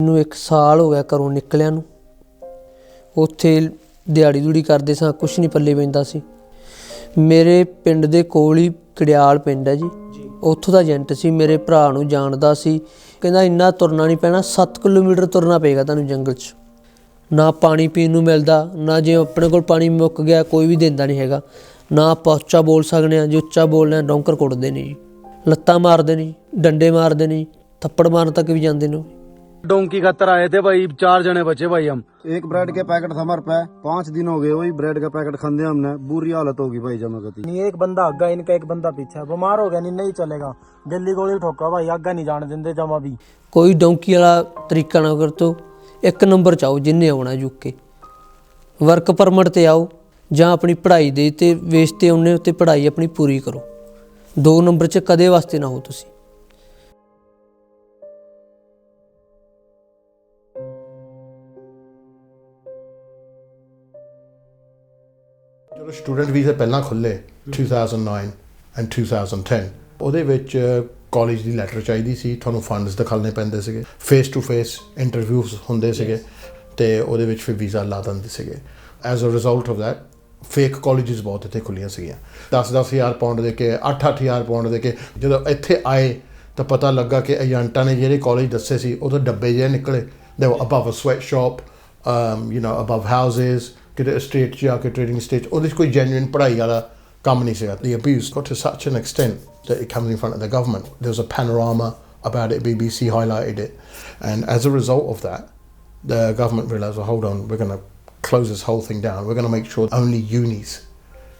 ਮੈਨੂੰ 1 ਸਾਲ ਹੋ ਗਿਆ ਘਰੋਂ ਨਿਕਲਿਆ ਨੂੰ। ਉੱਥੇ ਦਿਹਾੜੀ ਦੂੜੀ ਕਰਦੇ ਸਾਂ, ਕੁਛ ਨਹੀਂ ਪੱਲੇ ਪੈਂਦਾ ਸੀ। ਮੇਰੇ ਪਿੰਡ ਦੇ ਕੋਲ ਹੀ ਕੜਿਆਲ ਪਿੰਡ ਹੈ ਜੀ, ਉੱਥੋਂ ਦਾ ਏਜੰਟ ਸੀ, ਮੇਰੇ ਭਰਾ ਨੂੰ ਜਾਣਦਾ ਸੀ। ਕਹਿੰਦਾ ਇੰਨਾ ਤੁਰਨਾ ਨਹੀਂ ਪੈਣਾ, 7 ਕਿਲੋਮੀਟਰ ਤੁਰਨਾ ਪਏਗਾ ਤੁਹਾਨੂੰ ਜੰਗਲ 'ਚ। ਨਾ ਪਾਣੀ ਪੀਣ ਨੂੰ ਮਿਲਦਾ, ਨਾ ਜੇ ਆਪਣੇ ਕੋਲ ਪਾਣੀ ਮੁੱਕ ਗਿਆ ਕੋਈ ਵੀ ਦਿੰਦਾ ਨਹੀਂ ਹੈਗਾ, ਨਾ ਆਪਾਂ ਉੱਚਾ ਬੋਲ ਸਕਦੇ ਹਾਂ। ਜੇ ਉੱਚਾ ਬੋਲਣਾ ਡੌਂਕਰ ਕੁੱਟਦੇ ਨੇ ਜੀ, ਲੱਤਾਂ ਮਾਰਦੇ ਨੇ, डंडे मारते नहीं, थप्पड़ मारने तक भी जाते हैं। डोंकी खातर आए थे भाई, 4 जने बचे भाई हम। एक ब्रेड के पैकेट था हमारे पे, 5 दिन हो गए वही ब्रेड का पैकेट खाते हमने, बुरी हालत होगी भाई जमा करती। नहीं एक बंदा आगा, इनका एक बंदा पीछे, बीमार हो गया, नहीं चलेगा, गली गोली ठोका भाई, आगा नहीं जाने देंगे जमा भी। कोई डोंकी वाला तरीका ना कर, तो 1 नंबर च आओ जिन्हें आना यूके, वर्क परमिट ते आओ जां अपनी पढ़ाई दे ते वेस ते उन्हें उत्ते पढ़ाई अपनी पूरी करो। 2 नंबर च कदे वास्ते ना हो तुसी। जो स्टूडेंट वीज़ा पहला खुले 2009 एंड 2010 ਉਹਦੇ ਵਿੱਚ ਕਾਲਜ ਦੀ ਲੈਟਰ ਚਾਹੀਦੀ ਸੀ, ਤੁਹਾਨੂੰ ਫੰਡਸ ਦਿਖਾਉਣੇ ਪੈਂਦੇ ਸੀਗੇ, ਫੇਸ ਟੂ ਫੇਸ ਇੰਟਰਵਿਊਜ਼ ਹੁੰਦੇ ਸੀਗੇ ਤੇ ਉਹਦੇ ਵਿੱਚ ਫਿਰ ਵੀਜ਼ਾ ਲਾ ਦਿੰਦੇ ਸੀਗੇ। As a result of that fake colleges ਬਹੁਤ ਇੱਥੇ ਖੁੱਲੀਆਂ ਸੀਗੀਆਂ। 10,000 ਪਾਉਂਡ ਦੇ ਕੇ 8,000 ਪਾਉਂਡ ਦੇ ਕੇ ਜਦੋਂ ਇੱਥੇ ਆਏ ਤਾਂ ਪਤਾ ਲੱਗਾ ਕਿ ਏਜੰਟਾਂ ਨੇ ਜਿਹੜੇ ਕਾਲਜ ਦੱਸੇ ਸੀ ਉਹਦੇ ਡੱਬੇ ਜਿਹੇ ਨਿਕਲੇ। ਦੇ ਵਰ ਅਬਵ ਅ ਸਵੈਟ ਸ਼ਾਪ, ਅਬਵ ਹਾਊਸਿਸ, ਕਿਤੇ ਸਟੇਟ 'ਚ ਜਾ ਕੇ ਟ੍ਰੇਡਿੰਗ ਸਟੇਟ, ਉਹਦੇ 'ਚ ਕੋਈ ਜੈਨੂਇਨ ਪੜ੍ਹਾਈ ਵਾਲਾ ਕੰਮ ਨਹੀਂ ਸੀਗਾ। The abuse got to such an extent that it comes in front of the government. There was a panorama about it, BBC highlighted it, and as a result of that the government realised, well, hold on, we're going to close this whole thing down, we're going to make sure only unis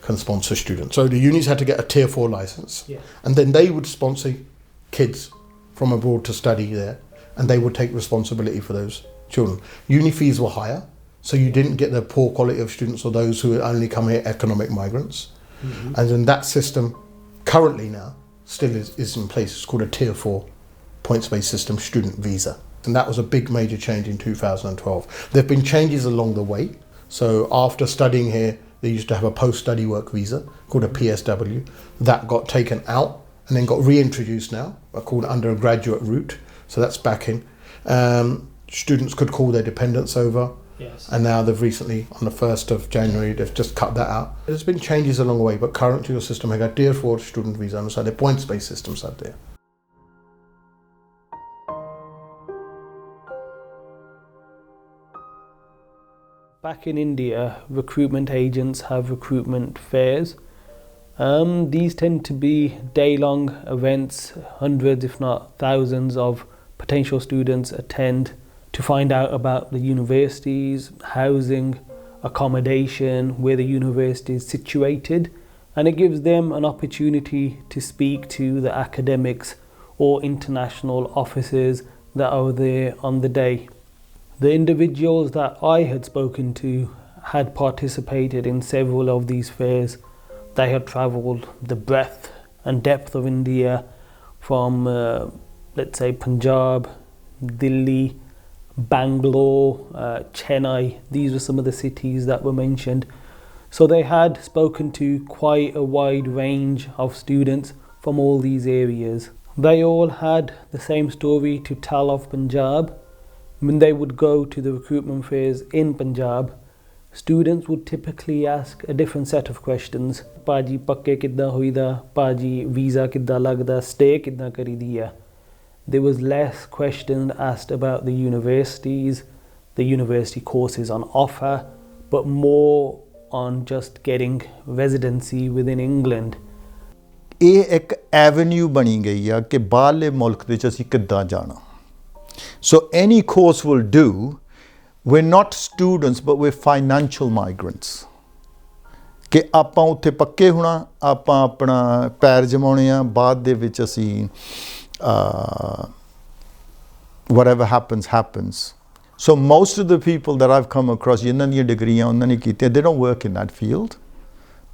can sponsor students. So the unis had to get a tier 4 licence, and then they would sponsor kids from abroad to study there, and they would take responsibility for those children. Uni fees were higher, so you didn't get the poor quality of students or those who only come here economic migrants. And then that system currently now still is in place. It's called a tier 4 points-based system, student visa, and that was a big major change in 2012. There have been changes along the way. So after studying here, they used to have a post-study work visa called a PSW. That got taken out and then got reintroduced now, called undergraduate route. So that's back in. Students could call their dependents over. Yes. And now they've recently, on the 1st of January, they've just cut that out. There's been changes along the way, but currently your system has got tier 4 student visa, and so they're points-based systems out there. Back in India, recruitment agents have recruitment fairs. These tend to be day-long events. Hundreds, if not thousands, of potential students attend to find out about the universities, housing, accommodation, where the university is situated, and it gives them an opportunity to speak to the academics or international officers that are there on the day. The individuals that I had spoken to had participated in several of these fairs. They had travelled the breadth and depth of India from, let's say, Punjab, Delhi, Bangalore, Chennai. These were some of the cities that were mentioned. So they had spoken to quite a wide range of students from all these areas. They all had the same story to tell of Punjab. When they would go to the recruitment fairs in Punjab, students would typically ask a different set of questions. Paaji pakke kidda hoida, Paaji visa kidda lagda, stay kidda kari diya. There was less questions asked about the universities, the university courses on offer, but more on just getting residency within England. ਇਹ ਇੱਕ avenue ਬਣੀ ਗਈ ਆ ਕਿ ਬਾਹਰਲੇ ਮੁਲਕ ਦੇ ਵਿੱਚ ਅਸੀਂ ਕਿੱਦਾਂ ਜਾਣਾ। So any course will do. We're not students, but we're financial migrants. ਕਿ ਆਪਾਂ ਉੱਥੇ ਪੱਕੇ ਹੋਣਾ, ਆਪਾਂ ਆਪਣਾ ਪੈਰ ਜਮਾਉਣੇ ਆ, ਬਾਅਦ ਦੇ ਵਿੱਚ ਅਸੀਂ whatever happens. So most of the people that I've come across, ਜਿਨ੍ਹਾਂ ਦੀਆਂ ਡਿਗਰੀਆਂ ਉਹਨਾਂ ਨੇ ਕੀਤੀਆਂ, they don't work in that field.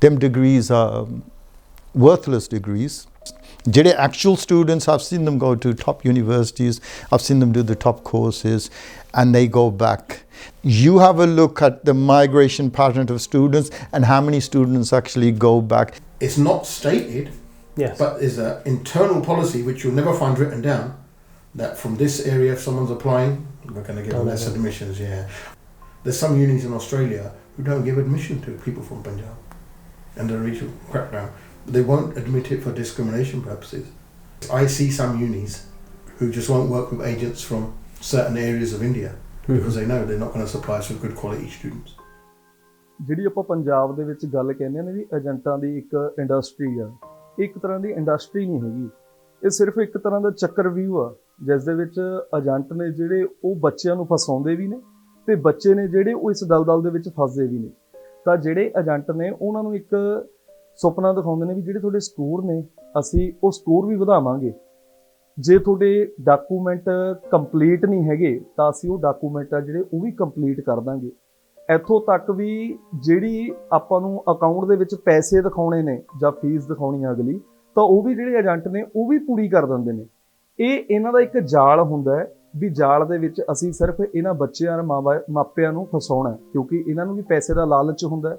Them degrees are worthless degrees. ਜਿਹੜੇ actual students, I've seen them go to top universities, I've seen them do the top courses, and they go back. You have a look at the migration pattern of students and how many students actually go back. It's not stated. Yes. But there's an internal policy which you'll never find written down that from this area, if someone's applying, we're going to give less admissions. Yeah, there's some unis in Australia who don't give admission to people from Punjab, and the regional crackdown. They won't admit it for discrimination purposes. I see some unis who just won't work with agents from certain areas of India because they know they're not going to supply some good quality students. ਜਿਹੜੀ ਆਪਾਂ ਪੰਜਾਬ ਦੇ ਵਿੱਚ ਗੱਲ ਕਹਿੰਦੇ ਨੇ ਵੀ ਏਜੰਟਾਂ ਦੀ ਇੱਕ industry ਆ, ਇੱਕ ਤਰ੍ਹਾਂ ਦੀ ਇੰਡਸਟਰੀ ਨਹੀਂ ਹੈਗੀ, ਇਹ ਸਿਰਫ ਇੱਕ ਤਰ੍ਹਾਂ ਦਾ ਚੱਕਰਵਿਊਹ ਆ ਜਿਸ ਦੇ ਵਿੱਚ ਏਜੰਟ ਨੇ ਜਿਹੜੇ ਉਹ ਬੱਚਿਆਂ ਨੂੰ ਫਸਾਉਂਦੇ ਵੀ ਨੇ ਤੇ ਬੱਚੇ ਨੇ ਜਿਹੜੇ ਉਹ ਇਸ ਦਲਦਲ ਦੇ ਵਿੱਚ ਫਸਦੇ ਵੀ ਨੇ। ਤਾਂ ਜਿਹੜੇ ਏਜੰਟ ਨੇ ਉਹਨਾਂ ਨੂੰ ਇੱਕ ਸੁਪਨਾ ਦਿਖਾਉਂਦੇ ਨੇ ਵੀ ਜਿਹੜੇ ਤੁਹਾਡੇ ਸਕੋਰ ਨੇ ਅਸੀਂ ਉਹ ਸਕੋਰ ਵੀ ਵਧਾਵਾਂਗੇ, ਜੇ ਤੁਹਾਡੇ ਡਾਕੂਮੈਂਟ ਕੰਪਲੀਟ ਨਹੀਂ ਹੈਗੇ ਤਾਂ ਅਸੀਂ ਉਹ ਡਾਕੂਮੈਂਟ ਆ ਜਿਹੜੇ ਉਹ ਵੀ ਕੰਪਲੀਟ ਕਰ ਦਾਂਗੇ। ਇੱਥੋਂ ਤੱਕ ਵੀ ਜਿਹੜੀ ਆਪਾਂ ਨੂੰ ਅਕਾਊਂਟ ਦੇ ਵਿੱਚ ਪੈਸੇ ਦਿਖਾਉਣੇ ਨੇ ਜਾਂ ਫੀਸ ਦਿਖਾਉਣੀ ਆ ਅਗਲੀ, ਤਾਂ ਉਹ ਵੀ ਜਿਹੜੇ ਏਜੰਟ ਨੇ ਉਹ ਵੀ ਪੂਰੀ ਕਰ ਦਿੰਦੇ ਨੇ। ਇਹ ਇਹਨਾਂ ਦਾ ਇੱਕ ਜਾਲ ਹੁੰਦਾ ਹੈ ਵੀ ਜਾਲ ਦੇ ਵਿੱਚ ਅਸੀਂ ਸਿਰਫ ਇਹਨਾਂ ਬੱਚਿਆਂ ਮਾਪਿਆਂ ਨੂੰ ਫਸਾਉਣਾ, ਕਿਉਂਕਿ ਇਹਨਾਂ ਨੂੰ ਵੀ ਪੈਸੇ ਦਾ ਲਾਲਚ ਹੁੰਦਾ ਹੈ।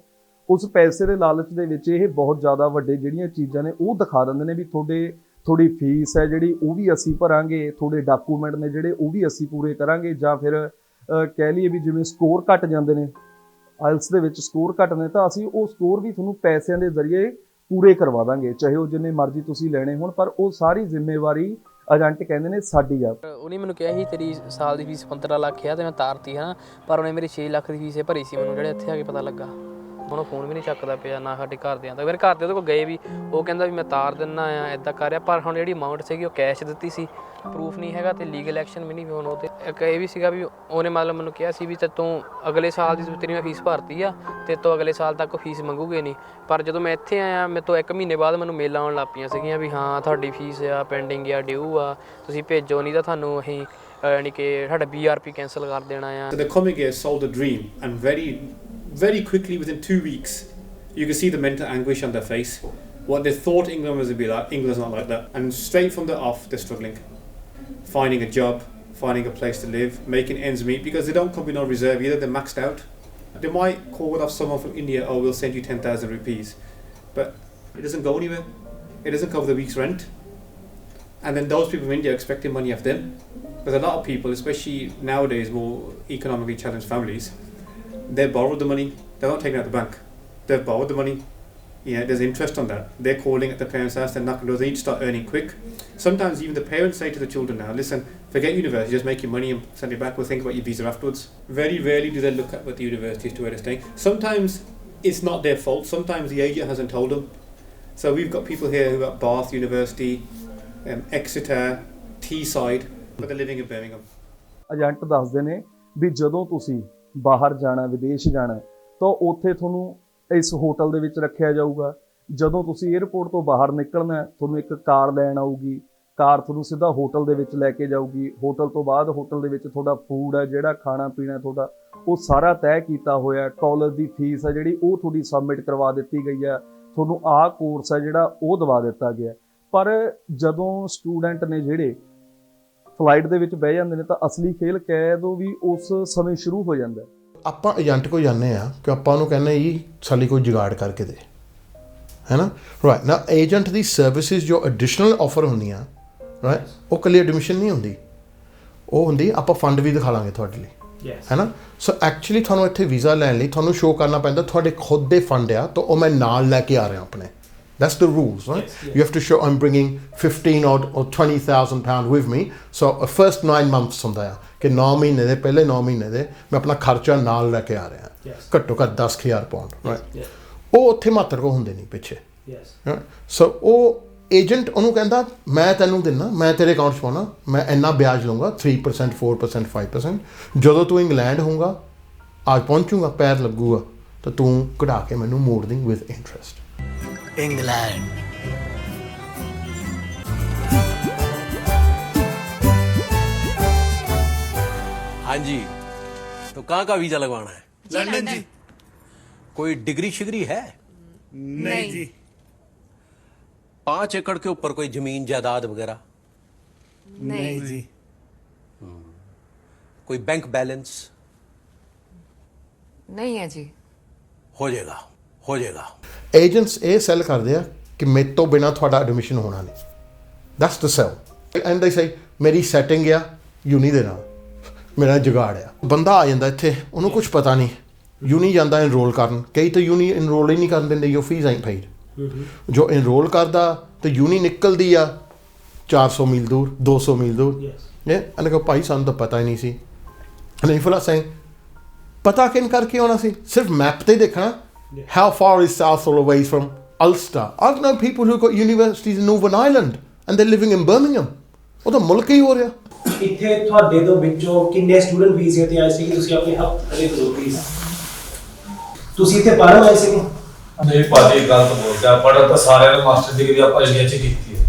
ਉਸ ਪੈਸੇ ਦੇ ਲਾਲਚ ਦੇ ਵਿੱਚ ਇਹ ਬਹੁਤ ਜ਼ਿਆਦਾ ਵੱਡੇ ਜਿਹੜੀਆਂ ਚੀਜ਼ਾਂ ਨੇ ਉਹ ਦਿਖਾ ਦਿੰਦੇ ਨੇ ਵੀ ਤੁਹਾਡੀ ਫੀਸ ਹੈ ਜਿਹੜੀ ਉਹ ਵੀ ਅਸੀਂ ਭਰਾਂਗੇ, ਤੁਹਾਡੇ ਡਾਕੂਮੈਂਟ ਨੇ ਜਿਹੜੇ ਉਹ ਵੀ ਅਸੀਂ ਪੂਰੇ ਕਰਾਂਗੇ, ਜਾਂ ਫਿਰ ਕਹਿ ਲਈਏ ਵੀ ਜਿਵੇਂ ਸਕੋਰ ਘੱਟ ਜਾਂਦੇ ਨੇ ਆਇਲਸ ਦੇ ਵਿੱਚ, ਸਕੋਰ ਘੱਟ ਨੇ ਤਾਂ ਅਸੀਂ ਉਹ ਸਕੋਰ ਵੀ ਤੁਹਾਨੂੰ ਪੈਸਿਆਂ ਦੇ ਜ਼ਰੀਏ ਪੂਰੇ ਕਰਵਾ ਦਾਂਗੇ, ਚਾਹੇ ਉਹ ਜਿੰਨੇ ਮਰਜ਼ੀ ਤੁਸੀਂ ਲੈਣੇ ਹੋਣ, ਪਰ ਉਹ ਸਾਰੀ ਜ਼ਿੰਮੇਵਾਰੀ ਏਜੰਟ ਕਹਿੰਦੇ ਨੇ ਸਾਡੀ ਆ। ਉਹਨੇ ਮੈਨੂੰ ਕਿਹਾ ਸੀ ਤੇਰੀ ਸਾਲ ਦੀ ਫੀਸ 15 ਲੱਖ ਆ ਤੇ ਮੈਂ ਤਾਰਤੀ ਹਾਂ, ਪਰ ਉਹਨੇ ਮੇਰੀ 6 ਲੱਖ ਦੀ ਫੀਸ ਭਰੀ ਸੀ ਮੈਨੂੰ, ਜਿਹੜੇ ਇੱਥੇ ਆ ਕੇ ਪਤਾ ਲੱਗਾ। ਹੁਣ ਉਹ ਫੋਨ ਵੀ ਨਹੀਂ ਚੱਕਦਾ ਪਿਆ, ਨਾ ਸਾਡੇ ਘਰਦਿਆਂ ਦਾ। ਮੇਰੇ ਘਰਦੇ ਉਹਦੇ ਕੋਲ ਗਏ ਵੀ, ਉਹ ਕਹਿੰਦਾ ਵੀ ਮੈਂ ਤਾਰ ਦਿੰਦਾ ਆ, ਇੱਦਾਂ ਕਰ ਰਿਹਾ, ਪਰ ਹੁਣ ਜਿਹੜੀ ਅਮਾਊਂਟ ਸੀਗੀ ਉਹ ਕੈਸ਼ ਦਿੱਤੀ ਸੀ, ਪ੍ਰੂਫ ਨਹੀਂ ਹੈਗਾ ਤੇ ਲੀਗਲ ਐਕਸ਼ਨ ਵੀ ਨਹੀਂ ਹੁਣ ਉਹਦੇ। ਇੱਕ ਇਹ ਵੀ ਸੀਗਾ ਵੀ ਉਹਨੇ ਮਤਲਬ ਮੈਨੂੰ ਕਿਹਾ ਸੀ ਵੀ ਤੇ ਤੂੰ ਅਗਲੇ ਸਾਲ ਦੀ ਤੇਰੀ ਮੈਂ ਫੀਸ ਭਰਤੀ ਆ ਤੇ ਤੋਂ ਅਗਲੇ ਸਾਲ ਤੱਕ ਫੀਸ ਮੰਗੂਗੇ ਨਹੀਂ। ਪਰ ਜਦੋਂ ਮੈਂ ਇੱਥੇ ਆਇਆ ਮੇਰੇ ਤੋਂ 1 ਮਹੀਨੇ ਬਾਅਦ ਮੈਨੂੰ ਮੇਲ ਆਉਣ ਲੱਗ ਪਈਆਂ ਸੀਗੀਆਂ ਵੀ ਹਾਂ ਤੁਹਾਡੀ ਫੀਸ ਆ ਪੈਂਡਿੰਗ ਆ, ਡਿਊ ਆ, ਤੁਸੀਂ ਭੇਜੋ ਨਹੀਂ ਤਾਂ ਤੁਹਾਨੂੰ ਅਸੀਂ ਯਾਨੀ ਕਿ ਸਾਡਾ BRP ਕੈਂਸਲ ਕਰ ਦੇਣਾ ਆ। So the coming year sold a dream, and very quickly within 2 weeks you could see the mental anguish on their face. What they thought England was to be like, England's not like that. And straight from the off they're struggling, finding a job, finding a place to live, making ends meet, because they don't come with no reserve either. They're maxed out. They might call off someone from India, oh we'll send you 10,000 rupees, but it doesn't go anywhere. It doesn't cover the week's rent, and then those people from India are expecting money off them. There's a lot of people, especially nowadays, more economically challenged families, they've borrowed the money, they're not taking it out the bank, they've borrowed the money, yeah, there's interest on that, they're calling at the parents' house, they're knocking doors, they need to start earning quick. Sometimes even the parents say to the children now, listen, forget university, just make your money and send it back, we'll think about your visa afterwards. Very rarely do they look at what the university is to where they're staying. Sometimes it's not their fault, sometimes the agent hasn't told them. So we've got people here who are at Bath University, Exeter, Teesside, but they're living in Birmingham. Agent ਦੱਸਦੇ ਨੇ ਵੀ ਜਦੋਂ ਤੁਸੀਂ ਬਾਹਰ ਜਾਣਾ, ਵਿਦੇਸ਼ ਜਾਣਾ, ਤਾਂ ਉੱਥੇ ਤੁਹਾਨੂੰ ਇਸ ਹੋਟਲ ਦੇ ਵਿੱਚ ਰੱਖਿਆ ਜਾਊਗਾ। ਜਦੋਂ ਤੁਸੀਂ 에ਅਰਪੋਰਟ ਤੋਂ ਬਾਹਰ ਨਿਕਲਣਾ ਤੁਹਾਨੂੰ ਇੱਕ ਕਾਰ ਲੈਣ ਆਊਗੀ, ਕਾਰ ਤੁਹਾਨੂੰ ਸਿੱਧਾ ਹੋਟਲ ਦੇ ਵਿੱਚ ਲੈ ਕੇ ਜਾਊਗੀ। ਹੋਟਲ ਤੋਂ ਬਾਅਦ ਹੋਟਲ ਦੇ ਵਿੱਚ ਤੁਹਾਡਾ ਫੂਡ ਹੈ, ਜਿਹੜਾ ਖਾਣਾ ਪੀਣਾ ਤੁਹਾਡਾ ਉਹ ਸਾਰਾ ਤੈਅ ਕੀਤਾ ਹੋਇਆ। ਕਾਲਜ ਦੀ ਫੀਸ ਹੈ ਜਿਹੜੀ ਉਹ ਤੁਹਾਡੀ ਸਬਮਿਟ ਕਰਵਾ ਦਿੱਤੀ ਗਈ ਹੈ, ਤੁਹਾਨੂੰ ਆਹ ਕੋਰਸ ਹੈ ਜਿਹੜਾ ਉਹ ਦਵਾ ਦਿੱਤਾ ਗਿਆ। ਪਰ ਜਦੋਂ ਸਟੂਡੈਂਟ ਨੇ ਜਿਹੜੇ ਫਲਾਈਟ ਦੇ ਵਿੱਚ ਬਹਿ ਜਾਂਦੇ ਨੇ ਤਾਂ ਅਸਲੀ ਖੇਲ ਕਹਿ ਦੋ ਵੀ ਉਸ ਸਮੇਂ ਸ਼ੁਰੂ ਹੋ ਜਾਂਦਾ। ਆਪਾਂ ਏਜੰਟ ਕੋਲ ਜਾਂਦੇ ਆ ਕਿ ਆਪਾਂ ਉਹਨੂੰ ਕਹਿੰਦੇ ਜੀ ਸਾਡੀ ਕੋਈ ਜੁਗਾੜ ਕਰਕੇ ਦੇ, ਹੈ ਨਾ, ਰਾਈਟ ਨਾ। ਏਜੰਟ ਦੀ ਸਰਵਿਸਿਜ਼ ਜੋ ਐਡੀਸ਼ਨਲ ਆਫਰ ਹੁੰਦੀਆਂ, ਰਾਈਟ, ਉਹ ਇਕੱਲੀ ਐਡਮਿਸ਼ਨ ਨਹੀਂ ਹੁੰਦੀ, ਉਹ ਹੁੰਦੀ ਆਪਾਂ ਫੰਡ ਵੀ ਦਿਖਾ ਲਾਂਗੇ ਤੁਹਾਡੇ ਲਈ, ਹੈ ਨਾ। ਸੋ ਐਕਚੁਅਲੀ ਤੁਹਾਨੂੰ ਇੱਥੇ ਵੀਜ਼ਾ ਲੈਣ ਲਈ ਤੁਹਾਨੂੰ ਸ਼ੋਅ ਕਰਨਾ ਪੈਂਦਾ ਤੁਹਾਡੇ ਖੁਦ ਦੇ ਫੰਡ ਆ, ਤਾਂ ਉਹ ਮੈਂ ਨਾਲ ਲੈ ਕੇ ਆ ਰਿਹਾ ਆਪਣੇ। That's the rules, right? Yes, yes. You have to show I'm bringing 15 or 20,000 pound with me. So first 9 months ਹੁੰਦਾ ਆ ਕਿ 9 ਮਹੀਨੇ ਦੇ ਪਹਿਲੇ 9 ਮਹੀਨੇ ਦੇ ਮੈਂ ਆਪਣਾ ਖਰਚਾ ਨਾਲ ਲੈ ਕੇ ਆ ਰਿਹਾ, ਘੱਟੋ ਘੱਟ 10,000 ਪਾਉਂਡ, ਰਾਈਟ। ਉਹ ਉੱਥੇ ਮਾਤਰ ਕੋ ਹੁੰਦੇ ਨਹੀਂ ਪਿੱਛੇ, ਸੋ ਉਹ ਏਜੰਟ ਉਹਨੂੰ ਕਹਿੰਦਾ ਮੈਂ ਤੈਨੂੰ ਦਿੰਦਾ, ਮੈਂ ਤੇਰੇ ਅਕਾਊਂਟ 'ਚ ਪਾਉਣਾ, ਮੈਂ ਇੰਨਾ ਵਿਆਜ ਲਊਂਗਾ 3%, 4%, 5%। ਜਦੋਂ ਤੂੰ ਇੰਗਲੈਂਡ ਹੋਊਗਾ, ਅੱਜ ਪਹੁੰਚੂਗਾ, ਪੈਰ ਲੱਗੂਗਾ, ਤਾਂ ਤੂੰ ਕਢਾ ਕੇ ਮੈਨੂੰ ਮੋੜ ਦੇਂ ਵਿਦ ਇੰਟਰਸਟ। इंग्लैंड। हाँ जी, तो कहाँ का वीजा लगवाना है? लंदन जी। कोई डिग्री शिग्री है? नहीं जी। 5 एकड़ के ऊपर कोई जमीन जायदाद वगैरह? नहीं जी। कोई बैंक बैलेंस? नहीं है जी। हो जाएगा, ਹੋ ਜਾਏਗਾ। ਏਜੰਟਸ ਇਹ ਸੈਲ ਕਰਦੇ ਆ ਕਿ ਮੇਰੇ ਤੋਂ ਬਿਨਾਂ ਤੁਹਾਡਾ ਐਡਮਿਸ਼ਨ ਹੋਣਾ ਨਹੀਂ, ਦੈਟਸ ਦ ਸੈਲ। ਐਂਡ ਦੇ ਸੇ ਮੇਰੀ ਸੈਟਿੰਗ ਆ यूनी ਦੇ ਨਾਲ, ਮੇਰਾ ਜੁਗਾੜ ਆ। ਬੰਦਾ ਆ ਜਾਂਦਾ ਇੱਥੇ, ਉਹਨੂੰ ਕੁਝ ਪਤਾ ਨਹੀਂ, यूनी ਜਾਂਦਾ ਇਨਰੋਲ ਕਰਨ, ਕਈ ਤਾਂ यूनी ਇਨਰੋਲ ਹੀ ਨਹੀਂ ਕਰਨ ਦਿੰਦੇ, ਯੋ ਫੀਸ ain't paid। ਜੋ ਇਨਰੋਲ ਕਰਦਾ ਤੇ यूनी ਨਿਕਲਦੀ ਆ 400 ਮੀਲ ਦੂਰ, 200 ਮੀਲ ਦੂਰ। ਇਹਨੇ ਕਿਹਾ ਭਾਈ ਸਾਨੂੰ ਤਾਂ ਪਤਾ ਹੀ ਨਹੀਂ ਸੀ। ਨਹੀਂ ਫੁਲਾ ਸਿੰਘ ਪਤਾ ਕਿਨ ਕਰਕੇ ਆਉਣਾ ਸੀ, ਸਿਰਫ ਮੈਪ ਤੇ ਦੇਖਣਾ how far is Southall away from Ulster। I know people who got universities in Northern Ireland and they're living in Birmingham। ਉਹ ਤਾਂ ਮੁਲਕ ਹੀ ਹੋ ਰਿਹਾ। ਇੱਥੇ ਤੁਹਾਡੇ ਤੋਂ ਵਿੱਚੋਂ ਕਿੰਨੇ ਸਟੂਡੈਂਟ ਵੀਜ਼ੇ ਤੇ ਆਏ ਸੀ ਕਿ ਤੁਸੀਂ ਆਪਣੇ ਹੱਥ ਖੜੇ ਕਰੋ ਪਲੀਜ਼? ਤੁਸੀਂ ਇੱਥੇ ਪੜ੍ਹਨ ਆਏ ਸੀ? ਨਹੀਂ ਭਾਜੀ ਗਲਤ ਬੋਲਦਾ, ਪੜ੍ਹਨ ਤਾਂ ਸਾਰਿਆਂ ਨੇ ਮਾਸਟਰ ਡਿਗਰੀ ਆਪਾਂ ਇੰਡੀਆ 'ਚ ਕੀਤੀ ਹੈ,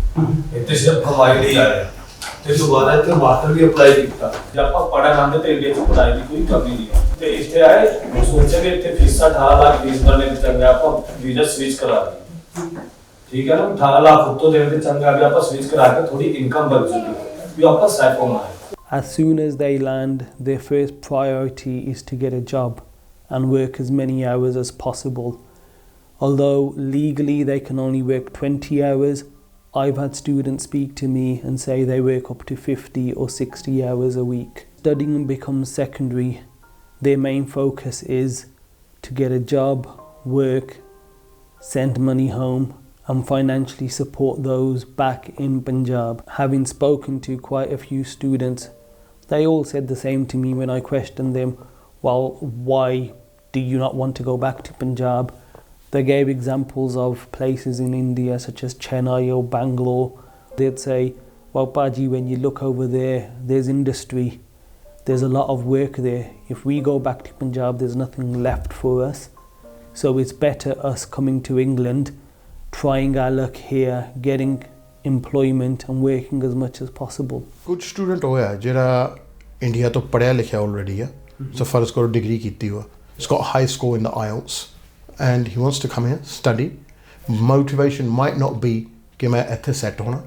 ਇੱਥੇ ਸਿਰਫ ਕਮਾਈ ਲਈ ਆਏ ਤੇ ਦੁਬਾਰਾ ਇੱਥੇ ਮਾਸਟਰ ਵੀ ਅਪਲਾਈ ਕੀਤਾ। ਜੇ ਆਪਾਂ ਪੜ੍ਹਨ ਆਉਂਦੇ ਤੇ ਇੰਡੀਆ 'ਚ ਪੜ੍ਹਾਈ ਦੀ ਕੋਈ ਕਮੀ ਨਹੀਂ ਹੈ ਤੇ ਇੱਥੇ ਆਏ ਸੋਚਿਆ ਕਿ ਇੱਥੇ ਫੀਸਾਂ 18 ਲੱਖ ਫੀਸ ਭਰਨੇ ਦੀ ਚੰਗਾ ਆਪਾਂ ਵੀਜ਼ਾ ਸਵਿਚ ਕਰਾ ਲਈਏ, ਠੀਕ ਹੈ ਨਾ। 18 ਲੱਖ ਉੱਤੋਂ ਦੇਣ ਦੇ ਚੰਗਾ ਵੀ ਆਪਾਂ ਸਵਿਚ ਕਰਾ ਕੇ ਥੋੜੀ ਇਨਕਮ ਬਣ ਜੂਗੀ ਵੀ ਆਪਾਂ ਸੈਟ ਹੋਣਾ ਹੈ। As soon as they land, their first priority is to get a job and work as many hours as possible. Although legally they can only work 20 hours, I've had students speak to me and say they work up to 50 or 60 hours a week. Studying becomes secondary. Their main focus is to get a job, work, send money home and financially support those back in Punjab. Having spoken to quite a few students, they all said the same to me when I questioned them, well, why do you not want to go back to Punjab? They gave examples of places in India such as Chennai or Bangalore. They'd say, well, Paaji, when you look over there, there's industry, there's a lot of work there. If we go back to Punjab, there's nothing left for us. So it's better us coming to England, trying our luck here, getting employment and working as much as possible. ਕੁਝ student ਹੋਇਆ ਜਿਹੜਾ India ਤੋਂ ਪੜ੍ਹਿਆ ਲਿਖਿਆ already ਆ, ਸੋ ਫਰਜ਼ ਕਰੋ degree ਕੀਤੀ ਹੋਆ, he's got a high score in the IELTS and he wants to come here, study. Motivation might not be ਕਿ ਮੈਂ ਇੱਥੇ ਸੈੱਟ ਹੋਣਾ,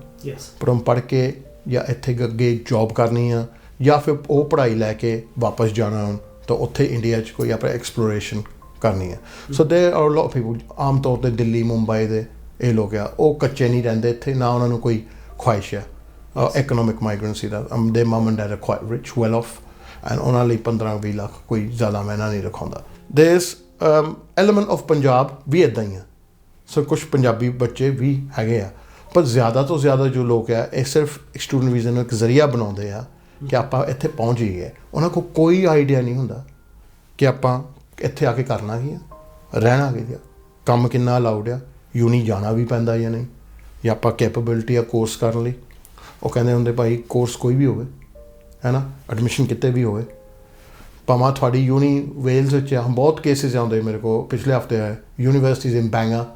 ਪਰ ਮੈਂ ਪੜ੍ਹ ਕੇ ਜਾਂ ਇੱਥੇ ਅੱਗੇ ਜੌਬ ਕਰਨੀ ਆ ਜਾਂ ਫਿਰ ਉਹ ਪੜ੍ਹਾਈ ਲੈ ਕੇ ਵਾਪਸ ਜਾਣਾ ਤਾਂ ਉੱਥੇ ਇੰਡੀਆ 'ਚ ਕੋਈ ਆਪਣਾ ਐਕਸਪਲੋਰੇਸ਼ਨ ਕਰਨੀ ਹੈ। So there are lot of people, ਆਮ ਤੌਰ 'ਤੇ ਦਿੱਲੀ ਮੁੰਬਈ ਦੇ ਇਹ ਲੋਕ ਆ, ਉਹ ਕੱਚੇ ਨਹੀਂ ਰਹਿੰਦੇ ਇੱਥੇ, ਨਾ ਉਹਨਾਂ ਨੂੰ ਕੋਈ ਖੁਆਇਸ਼ ਆ economic migrancy the. their mum and dad are quite rich, well off, and ਉਹਨਾਂ ਲਈ 15-20 ਲੱਖ ਕੋਈ ਜ਼ਿਆਦਾ ਮਹਿੰਗਾ ਨਹੀਂ ਰਖਾਉਂਦਾ। there's element of ਪੰਜਾਬ ਵੀ ਇੱਦਾਂ ਹੀ ਆ। ਸੋ ਕੁਛ ਪੰਜਾਬੀ ਬੱਚੇ ਵੀ ਹੈਗੇ ਆ, ਪਰ ਜ਼ਿਆਦਾ ਤੋਂ ਜ਼ਿਆਦਾ ਜੋ ਲੋਕ ਆ ਇਹ ਸਿਰਫ ਸਟੂਡੈਂਟ ਵੀਜ਼ੇ ਨੂੰ ਇੱਕ ਜ਼ਰੀਆ ਬਣਾਉਂਦੇ ਆ ਕਿ ਆਪਾਂ ਇੱਥੇ ਪਹੁੰਚ ਜਾਈਏ। ਉਹਨਾਂ ਕੋਲ ਕੋਈ ਆਈਡੀਆ ਨਹੀਂ ਹੁੰਦਾ ਕਿ ਆਪਾਂ ਇੱਥੇ ਆ ਕੇ ਕਰਨਾ ਕੀ ਆ, ਰਹਿਣਾ ਕੀ ਆ, ਕੰਮ ਕਿੰਨਾ ਅਲਾਊਡ ਆ, यूनी ਜਾਣਾ ਵੀ ਪੈਂਦਾ ਜਾਂ ਨਹੀਂ, ਜਾਂ ਆਪਾਂ ਕੈਪੇਬਿਲਿਟੀ ਆ ਕੋਰਸ ਕਰਨ ਲਈ। ਉਹ ਕਹਿੰਦੇ ਹੁੰਦੇ ਭਾਈ ਕੋਰਸ ਕੋਈ ਵੀ ਹੋਵੇ ਹੈ ਨਾ, ਐਡਮਿਸ਼ਨ ਕਿਤੇ ਵੀ ਹੋਵੇ, ਭਾਵੇਂ ਤੁਹਾਡੀ यूनी ਵੇਲਸ ਵਿੱਚ ਆ। ਬਹੁਤ ਕੇਸਿਸ ਆਉਂਦੇ ਮੇਰੇ ਕੋਲ, ਪਿਛਲੇ ਹਫ਼ਤੇ ਆਏ, ਯੂਨੀਵਰਸਿਟੀਜ਼ ਇਨ ਬੈਂਗਾ,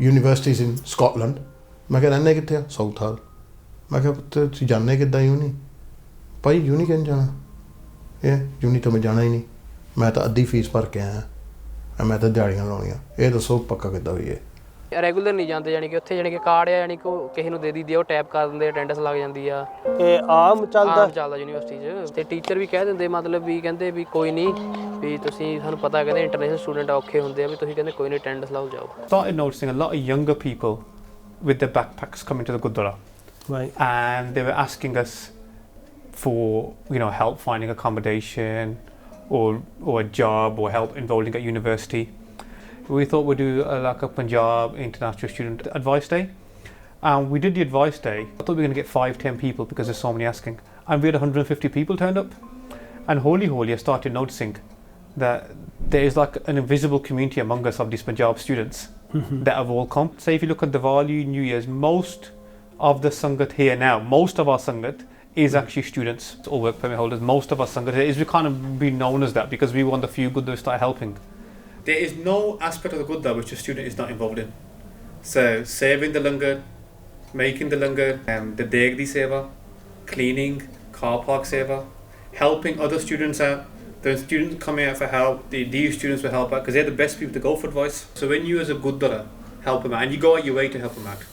ਯੂਨੀਵਰਸਿਟੀਜ਼ ਇਨ ਸਕਾਟਲੈਂਡ। ਮੈਂ ਕਿਹਾ ਰਹਿੰਦੇ ਕਿੱਥੇ ਆ? ਸਾਊਥ ਹਾਲ। ਮੈਂ ਕਿਹਾ ਤੁਸੀਂ ਜਾਂਦੇ ਕਿੱਦਾਂ यूनी? ਭਾਈ यूनी ਕਿਉਂ ਜਾਣਾ? ਇਹ यूनी ਤਾਂ ਮੈਂ ਜਾਣਾ ਹੀ ਨਹੀਂ, ਮੈਂ ਤਾਂ ਅੱਧੀ ਫੀਸ ਭਰ ਕੇ ਆਇਆ, ਮੈਂ ਤਾਂ ਦਿਹਾੜੀਆਂ ਲਾਉਣੀਆਂ। ਇਹ ਦੱਸੋ ਪੱਕਾ ਕਿੱਦਾਂ ਹੋਈ? ਰੈਗੂਲਰ ਨਹੀਂ ਜਾਂਦੇ, ਜਾਨੀ ਕਿ ਉੱਥੇ ਜਾਨੀ ਕਿ ਕਾਰਡ ਆ, ਜਾਨੀ ਕਿ ਉਹ ਕਿਸੇ ਨੂੰ ਦੇ ਦਿੰਦੀ ਆ, ਉਹ ਟੈਪ ਕਰ ਦਿੰਦੇ, ਅਟੈਂਡੈਂਸ ਲੱਗ ਜਾਂਦੀ ਆ। ਇਹ ਆਮ ਚੱਲਦਾ ਯੂਨੀਵਰਸਿਟੀ 'ਚ। ਤੇ ਟੀਚਰ ਵੀ ਕਹਿ ਦਿੰਦੇ, ਮਤਲਬ ਵੀ ਕਹਿੰਦੇ ਵੀ ਕੋਈ ਨਹੀਂ, ਵੀ ਤੁਸੀਂ ਸਾਨੂੰ ਪਤਾ ਕਹਿੰਦੇ ਇੰਟਰਨੈਸ਼ਨਲ ਸਟੂਡੈਂਟ ਔਖੇ ਹੁੰਦੇ ਆ, ਵੀ ਤੁਸੀਂ ਕਹਿੰਦੇ ਕੋਈ ਨਹੀਂ ਅਟੈਂਡੈਂਸ ਲਾਓ ਜਾਓ। Started noticing a lot of younger people with their backpacks coming to the Gurdwara, Right. and they were asking us for help finding accommodation or a job or help enrolling at university. We thought we'd do like a Punjab International Student Advice Day. We did the advice day. I thought we were going to get 5-10 people because there's so many asking. And we had 150 people turned up. And holy, I started noticing that there is like an invisible community among us of these Punjab students that have all come. Say if you look at Diwali, New Year's, most of the Sangat here now, most of our Sangat is actually students or work permit holders. Most of our Sangat is, we kind of been known as that because we were one of the few good that started helping. There is no aspect of the Gurdwara which a student is not involved in. So serving the langar, making the langar, the degdi seva, cleaning, car park seva, helping other students out. The students coming out for help, these students will help out because they're the best people to go for advice. So when you as a Gurdwara help them out and you go out your way to help them out,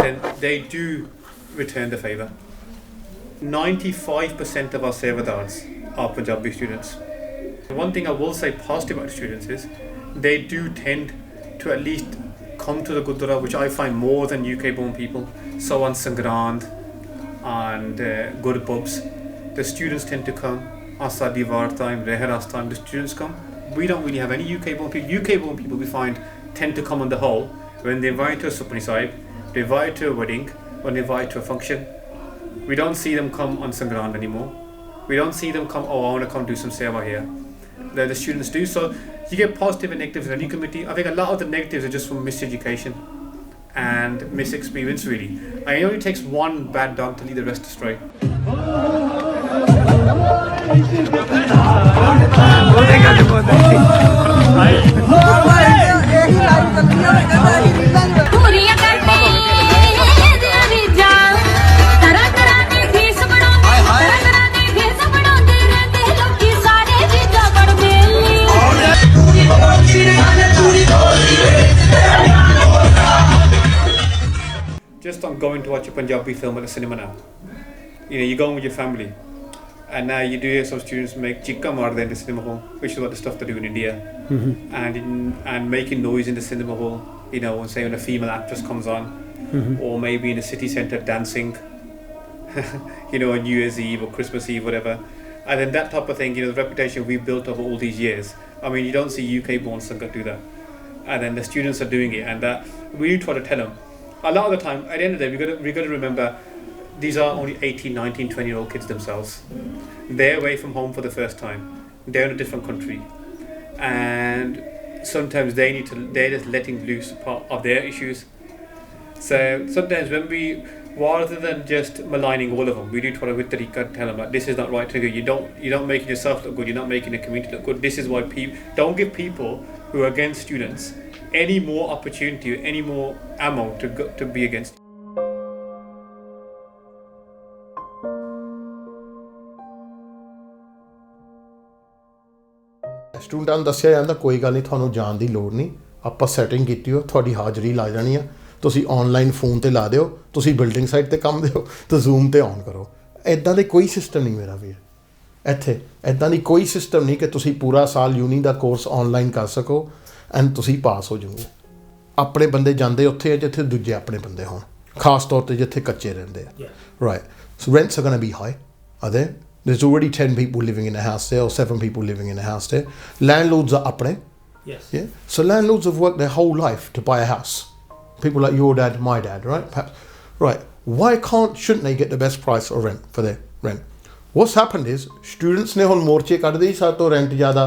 then they do return the favour. 95% of our sevadars are Punjabi students. One thing I will say positive about students is they do tend to at least come to the Gurdwara, which I find more than UK born people. So on Sangrand, and good pubs. The students tend to come. Asa Divar time, Reheras time, the students come. We don't really have any UK born people. UK born people we find tend to come on the whole when they invite to a Supri Sahib, they invite to a wedding, or they invite to a function. We don't see them come on Sangrand anymore. We don't see them come, oh, I want to come do some seva here. The students do. So you get positive and negatives in any committee. I think a lot of the negatives are just from miseducation and misexperience, really. And it only takes one bad dog to lead the rest astray. Just on going to watch a Punjabi film at the cinema now. You know, you're going with your family, and now you do hear some students make chikka marde in the cinema hall, which is what the stuff they do in India, and making noise in the cinema hall. You know, say when a female actress comes on, or maybe in a city centre dancing. You know, on New Year's Eve or Christmas Eve, whatever. And then that type of thing, you know, the reputation we've built over all these years. I mean, you don't see UK-born singers do that. And then the students are doing it, and that we try to tell them. A lot of the time, at the end of the day, we got to remember, these are only 18, 19, 20-year-old kids themselves. They're away from home for the first time. They're in a different country. And sometimes they're just letting loose part of their issues. So sometimes when we, rather than just maligning all of them, we do try to with tariqa tell them that this is not right to do. You don't make yourself look good. You're not making the community look good. This is why don't give people who are against students any more opportunity, any more ammo to be against. ਸਟੂਡੈਂਟਾਂ ਨੂੰ ਦੱਸਿਆ ਜਾਂਦਾ ਕੋਈ ਗੱਲ ਨਹੀਂ, ਤੁਹਾਨੂੰ ਜਾਣ ਦੀ ਲੋੜ ਨਹੀਂ, ਆਪਾਂ ਸੈਟਿੰਗ ਕੀਤੀ ਹੋ, ਤੁਹਾਡੀ ਹਾਜ਼ਰੀ ਲਾ ਜਾਣੀ ਆ, ਤੁਸੀਂ ਆਨਲਾਈਨ ਫੋਨ ਤੇ ਲਾ ਦਿਓ, ਤੁਸੀਂ ਬਿਲਡਿੰਗ ਸਾਈਟ ਤੇ ਕੰਮ ਦਿਓ ਤੇ ਜ਼ੂਮ ਤੇ ਆਨ ਕਰੋ। ਇੱਦਾਂ ਦੇ ਕੋਈ ਸਿਸਟਮ ਨਹੀਂ ਮੇਰਾ ਵੀਰ ਇੱਥੇ, ਇੱਦਾਂ ਦੀ ਕੋਈ ਸਿਸਟਮ ਨਹੀਂ ਕਿ ਤੁਸੀਂ ਪੂਰਾ ਸਾਲ ਯੂਨੀ ਦਾ ਕੋਰਸ ਆਨਲਾਈਨ ਕਰ ਸਕੋ ਐਂਡ ਤੁਸੀਂ ਪਾਸ ਹੋ ਜਾਓਗੇ। ਆਪਣੇ ਬੰਦੇ ਜਾਂਦੇ ਉੱਥੇ ਆ ਜਿੱਥੇ ਦੂਜੇ ਆਪਣੇ ਬੰਦੇ ਹੋਣ, ਖਾਸ ਤੌਰ ਤੇ ਜਿੱਥੇ ਕੱਚੇ ਰਹਿੰਦੇ ਆ। Right, so rents are going to be high, are they? There's already 10 people living in a house there, or 7 people living in a house there. Landlords are apne. Yes. Yeah. So landlords have worked their whole life to buy a house. People like your dad, my dad, right? Perhaps. Right. Why shouldn't they get the best price of rent for their rent? What's happened is students ne hon morche kadde hi sato rent zyada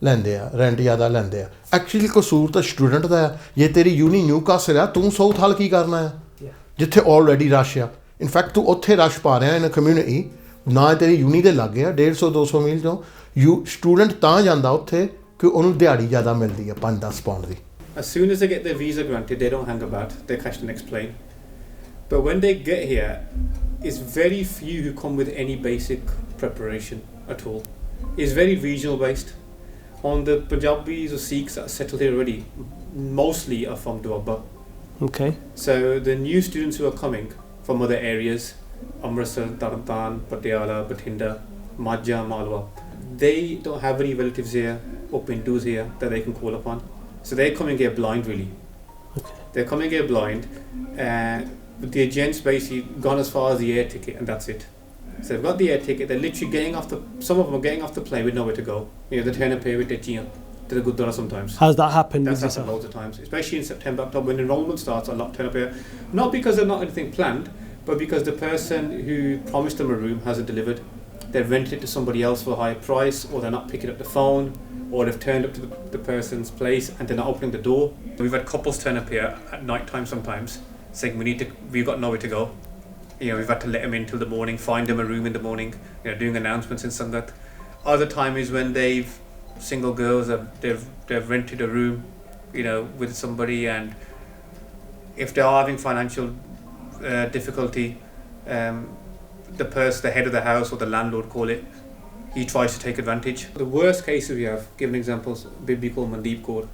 lende a, rent zyada lende a. Actually ਕਸੂਰ ਤਾਂ student ਦਾ ਹੈ। ਜੇ ਤੇਰੀ uni Newcastle ਆ, ਤੂੰ south ਹਾਲ ਕੀ ਕਰਨਾ ਹੈ ਜਿੱਥੇ already rush ਆ। In fact ਤੂੰ ਉੱਥੇ ਰਸ਼ ਪਾ ਰਿਹਾ in a community ਨਾ ਤੇਰੀ ਯੂਨੀ ਦੇ ਲੱਗੇ ਆ 150-200 ਮੀਲ ਤੋਂ। ਸਟੂਡੈਂਟ ਤਾਂ ਜਾਂਦਾ ਉੱਥੇ ਕਿ ਉਹਨੂੰ ਦਿਹਾੜੀ ਜ਼ਿਆਦਾ ਮਿਲਦੀ ਆ 5-10 pound the. As soon as they get their visa granted, they don't hang about, they catch and explain. But when they get here, it's very few who come with any basic preparation at all. It's very regional based. On the Panjabis or Sikhs that are settled here already, mostly are from Duaba. Okay. So the new students who are coming from other areas, Amritsar, Tarantan, Patiala, Bathinda, Majha, Malwa, they don't have any relatives here or Pindus here that they can call upon. So they're coming here blind, really. Okay. They're coming here blind, but the agent's basically gone as far as the air ticket, and that's it. So they've got the air ticket, they're literally getting off some of them are getting off the plane with nowhere to go. You know, they turn up here with their chia to the Gurdwara sometimes. Has that happened? That's happened loads of times, especially in September, October, when enrollment starts, a lot turn up here. Not because there's not anything planned, but because the person who promised them a room hasn't delivered. They've rented it to somebody else for a higher price, or they're not picking up the phone, or they've turned up to the person's place and they're not opening the door. We've had couples turn up here at night time sometimes, saying we've got nowhere to go. You know, we've had to let them in till the morning, find them a room in the morning, you know, doing announcements in Sangat. Other time is when single girls they've rented a room, you know, with somebody, and if they are having financial difficulty, the head of the house or the landlord call it, he tries to take advantage. The worst cases we have, give an example, Bibi called Mandeep Kaur.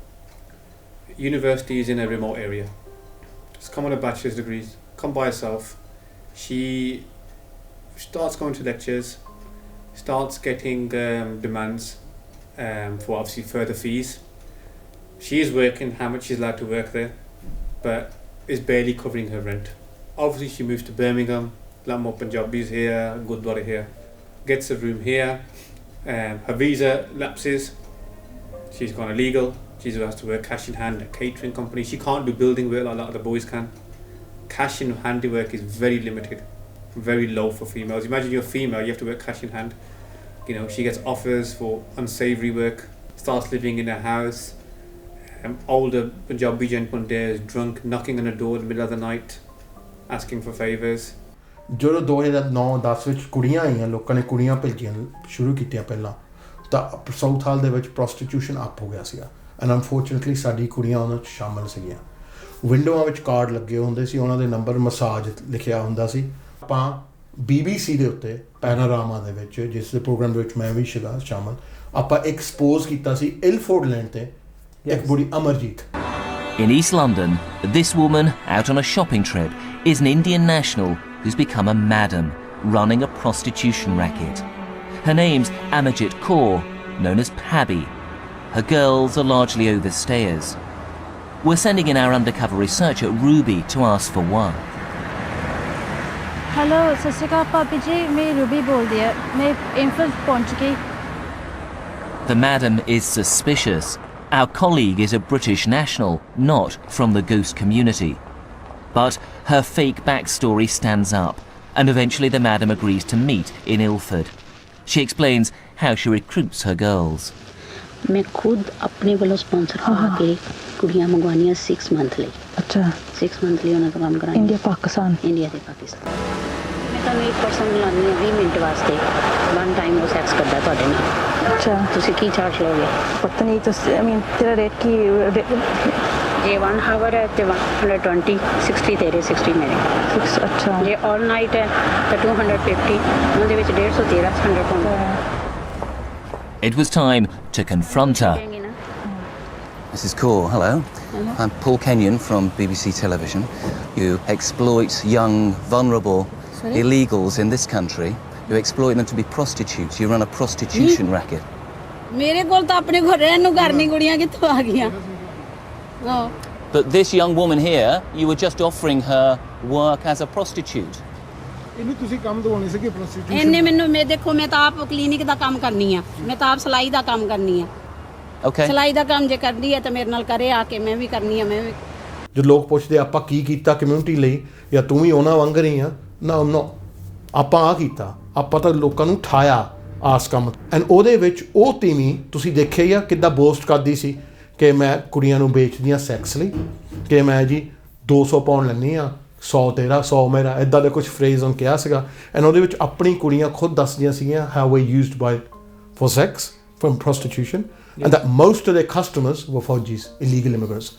University is in a remote area. She's come on a bachelor's degrees, come by herself. She starts going to lectures, starts getting demands for obviously further fees. She is working how much she's allowed to work there, but is barely covering her rent. Obviously she moves to Birmingham a lot more Punjabis here, Gurdwara here. Gets a room here. Her visa lapses. She's gone illegal. She's asked to work cash in hand at a catering company. She can't do building work like a lot of the boys can. Cash in handiwork is very limited, very low for females. Imagine you're female, you have to work cash in hand. You know, she gets offers for unsavoury work, starts living in a house. Older Punjabi gentleman there is drunk, knocking on the door in the middle of the night, asking for favours. ਜਦੋਂ 2009-10 ਵਿੱਚ ਕੁੜੀਆਂ ਆਈਆਂ, ਲੋਕਾਂ ਨੇ ਕੁੜੀਆਂ ਭੇਜੀਆਂ ਸ਼ੁਰੂ ਕੀਤੀਆਂ ਪਹਿਲਾਂ, ਤਾਂ ਸਾਊਥ ਹਾਲ ਦੇ ਵਿੱਚ ਪ੍ਰੋਸਟੀਟਿਊਸ਼ਨ ਅਪ ਹੋ ਗਿਆ ਸੀਗਾ ਐਂਡ ਅਨਫੋਰਚੂਨੇਟਲੀ ਸਾਡੀ ਕੁੜੀਆਂ ਉਹਨਾਂ 'ਚ ਸ਼ਾਮਲ ਸੀਗੀਆਂ। ਵਿੰਡੋਆਂ ਵਿੱਚ ਕਾਰਡ ਲੱਗੇ ਹੁੰਦੇ ਸੀ, ਉਹਨਾਂ ਦੇ ਨੰਬਰ ਮਸਾਜ ਲਿਖਿਆ ਹੁੰਦਾ ਸੀ। ਆਪਾਂ BBC ਦੇ ਉੱਤੇ ਪੈਨਾਰਾਮਾ ਦੇ ਵਿੱਚ, ਜਿਸ ਦੇ ਪ੍ਰੋਗਰਾਮ ਦੇ ਵਿੱਚ ਮੈਂ ਵੀ ਸੀਗਾ ਸ਼ਾਮਲ, ਆਪਾਂ ਐਕਸਪੋਜ਼ ਕੀਤਾ ਸੀ ਇਲਫੋਰਡ ਲੈਂਡ ਤੇ ਇੱਕ ਬੁੜੀ Amarjit. In East London, this woman, out on a shopping trip, is an Indian national who's become a madam, running a prostitution racket. Her name's Amritpal Kaur, known as Paaji. Her girls are largely overstayers. We're sending in our undercover researcher Ruby to ask for one. Hello सत श्री अकाल भाभी जी, मैं Ruby बोल रही है, मैं infill पहुंच गई। The madam is suspicious. Our colleague is a British national, not from the ghost community. But her fake backstory stands up, and eventually the madam agrees to meet in Ilford. She explains how she recruits her girls. मैं खुद अपने वालों sponsor करा के कुड़ियां मंगवानियां 6 month ਲਈ। अच्छा 6 month ਲਈ ਉਹਨਾਂ ਦਾ ਕੰਮ ਕਰਾਂਗੇ। ਇੰਡੀਆ ਪਾਕਿਸਤਾਨ ਤੇ ਪਾਕਿਸਤਾਨ। ਮੈਂ ਤੁਹਾਨੂੰ ਇੱਕ ਪਰਸਨ ਲਾਣੀ ਹੈ 20 ਮਿੰਟ ਵਾਸਤੇ, ਵਨ ਟਾਈਮ ਉਹ ਸੈਕਸ ਕਰਦਾ ਤੁਹਾਡੇ ਨਾਲ। ਅੱਛਾ ਤੁਸੀਂ ਕੀ ਚਾਰਜ ਲਓਗੇ? ਪਤਾ ਨਹੀਂ ਤੁਸੀਂ, ਆਈ ਮੀਨ ਤੇਰਾ ਰੇਟ ਕੀ? ਜੇ 1 ਆਵਰ ਹੈ ਤੇ 120, 60 ਤੇਰੇ 60 ਮੇਰੇ। ਅੱਛਾ ਜੇ ਆਲ ਨਾਈਟ ਹੈ ਤਾਂ 250, ਉਹਦੇ ਵਿੱਚ 150 ਤੇਰਾ 100 ਪਾਉਂਦਾ। It was time to confront her. Mrs. Kaur, hello. Hello. I'm Paul Kenyon from BBC Television. You exploit young, vulnerable illegals in this country. You exploit them to be prostitutes. You run a prostitution racket. ਮੇਰੇ ਕੋਲ ਤਾਂ ਆਪਣੇ ਘਰ ਰਹਿਣ ਨੂੰ ਘਰ ਨਹੀਂ, ਕੁੜੀਆਂ ਕਿੱਥੋਂ ਆ ਗਈਆਂ? But this young woman here, you were just offering her work as a prostitute. ਇਹਨੂੰ ਤੁਸੀਂ ਕੰਮ ਦਵਾਉਣੇ ਸੀਗੇ ਪ੍ਰੋਸਟੀਟਿਊਸ਼ਨ? ਇਹਨੇ ਮੈਨੂੰ, ਮੈਂ ਦੇਖੋ, ਮੈਂ ਤਾਂ ਆਪ ਕਲੀਨਿਕ ਦਾ ਕੰਮ ਕਰਨੀ ਆ, ਮੈਂ ਤਾਂ ਆਪ ਸਿਲਾਈ ਦਾ ਕੰਮ ਕਰਨੀ ਆ। Okay. ਸਿਲਾਈ ਦਾ ਕੰਮ ਜੇ ਕਰਦੀ ਹੈ ਤਾਂ ਮੇਰੇ ਨਾਲ ਕਰੇ ਆ ਕੇ, ਮੈਂ ਵੀ ਕਰਨੀ ਆ। ਮੈਂ ਵੀ ਜੋ ਲੋਕ ਪੁੱਛਦੇ ਆਪਾਂ ਕੀ ਕੀਤਾ ਕਮਿਊਨਿਟੀ ਲਈ, ਜਾਂ ਤੂੰ ਵੀ ਉਹਨਾਂ ਵਾਂਗ ਰਹੀ ਆ, ਨਾ ਆਪਾਂ ਆ ਕੀਤਾ, ਆਪਾਂ ਤਾਂ ਲੋਕਾਂ ਨੂੰ ਠਾਇਆ ਆਸ ਕੰਮ। ਐਂਡ ਉਹਦੇ ਵਿੱਚ ਉਹ ਤੀਵੀਂ ਤੁਸੀਂ ਦੇਖਿਆ ਹੀ ਆ ਕਿੱਦਾਂ ਬੋਸਟ ਕਰਦੀ ਸੀ ਕਿ ਮੈਂ ਕੁੜੀਆਂ ਨੂੰ ਵੇਚਦੀਆਂ ਸੈਕਸ ਲਈ, ਕਿ ਮੈਂ ਜੀ 200 ਪਾਉਂਡ ਲੈਂਦੀ ਆ, 100 ਤੇਰਾ 100 ਮੇਰਾ, ਇੱਦਾਂ ਦੇ ਕੁਝ ਫਰੇਜ਼ ਉਹਨੇ ਕਿਹਾ ਸੀਗਾ। ਐਂਡ ਉਹਦੇ ਵਿੱਚ ਆਪਣੀ ਕੁੜੀਆਂ ਖੁਦ ਦੱਸਦੀਆਂ ਸੀਗੀਆਂ how were used by for sex from prostitution and that most of their customers were Fauji's, illegal immigrants.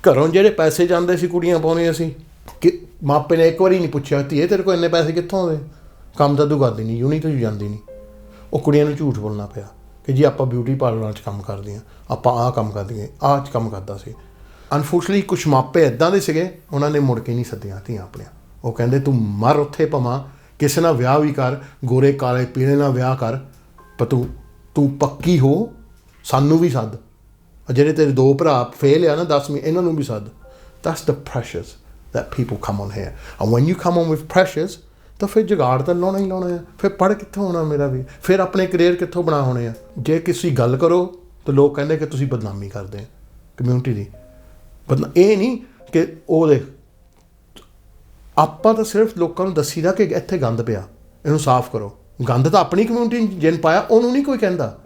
ਘਰੋਂ ਜਿਹੜੇ ਪੈਸੇ ਜਾਂਦੇ ਸੀ ਕੁੜੀਆਂ ਪਾਉਂਦੀਆਂ ਸੀ, ਕਿ ਮਾਪੇ ਨੇ ਇੱਕ ਵਾਰੀ ਨਹੀਂ ਪੁੱਛਿਆ ਧੀਏ ਤੇਰੇ ਕੋਲ ਇੰਨੇ ਪੈਸੇ ਕਿੱਥੋਂ ਆਉਂਦੇ, ਕੰਮ ਤਾਂ ਤੂੰ ਕਰਦੀ ਨਹੀਂ, ਯੂਨੀ ਤੋਂ ਜਾਂਦੀ ਨਹੀਂ। ਉਹ ਕੁੜੀਆਂ ਨੂੰ ਝੂਠ ਬੋਲਣਾ ਪਿਆ ਕਿ ਜੀ ਆਪਾਂ ਬਿਊਟੀ ਪਾਰਲਰਾਂ 'ਚ ਕੰਮ ਕਰਦੀਆਂ, ਆਪਾਂ ਆਹ ਕੰਮ ਕਰਦੀਆਂ, ਆਹ 'ਚ ਕੰਮ ਕਰਦਾ ਸੀ। ਅਨਫੋਰਚੂਨੇਟਲੀ ਕੁਛ ਮਾਪੇ ਇੱਦਾਂ ਦੇ ਸੀਗੇ, ਉਹਨਾਂ ਨੇ ਮੁੜ ਕੇ ਨਹੀਂ ਸੱਦੀਆਂ ਧੀਆਂ ਆਪਣੀਆਂ। ਉਹ ਕਹਿੰਦੇ ਤੂੰ ਮਰ ਉੱਥੇ ਭਾਵਾਂ ਕਿਸੇ ਨਾਲ ਵਿਆਹ ਵੀ ਕਰ, ਗੋਰੇ ਕਾਲੇ ਪੀਲੇ ਨਾਲ ਵਿਆਹ ਕਰ, ਪਰ ਤੂੰ ਪੱਕੀ ਹੋ, ਸਾਨੂੰ ਵੀ ਸੱਦ। ਜਿਹੜੇ ਤੇਰੇ 2 ਭਰਾ ਫੇਲ ਆ ਨਾ 10ਵੀਂ, ਇਹਨਾਂ ਨੂੰ ਵੀ ਸੱਦ। That's the pressures that people come on here. And when you come on with pressures, ਤਾਂ ਫਿਰ ਜੁਗਾੜ ਤਾਂ ਲਾਉਣਾ ਹੀ ਲਾਉਣਾ ਆ। ਫਿਰ ਪੜ੍ਹ ਕਿੱਥੋਂ ਹੋਣਾ ਮੇਰਾ ਵੀ, ਫਿਰ ਆਪਣੇ ਕਰੀਅਰ ਕਿੱਥੋਂ ਬਣਾ ਹੋਣੇ ਆ। ਜੇ ਕਿਸੇ ਗੱਲ ਕਰੋ ਤਾਂ ਲੋਕ ਕਹਿੰਦੇ ਕਿ ਤੁਸੀਂ ਬਦਨਾਮੀ ਕਰਦੇ ਆ ਕਮਿਊਨਿਟੀ ਦੀ। ਇਹ ਨਹੀਂ ਕਿ ਉਹ ਦੇਖ, ਆਪਾਂ ਤਾਂ ਸਿਰਫ ਲੋਕਾਂ ਨੂੰ ਦੱਸੀਦਾ ਕਿ ਇੱਥੇ ਗੰਦ ਪਿਆ, ਇਹਨੂੰ ਸਾਫ਼ ਕਰੋ। ਗੰਦ ਤਾਂ ਆਪਣੀ ਕਮਿਊਨਿਟੀ ਜਿਨ ਪਾਇਆ, ਉਹਨੂੰ ਨਹੀਂ ਕੋਈ ਕਹਿੰਦਾ।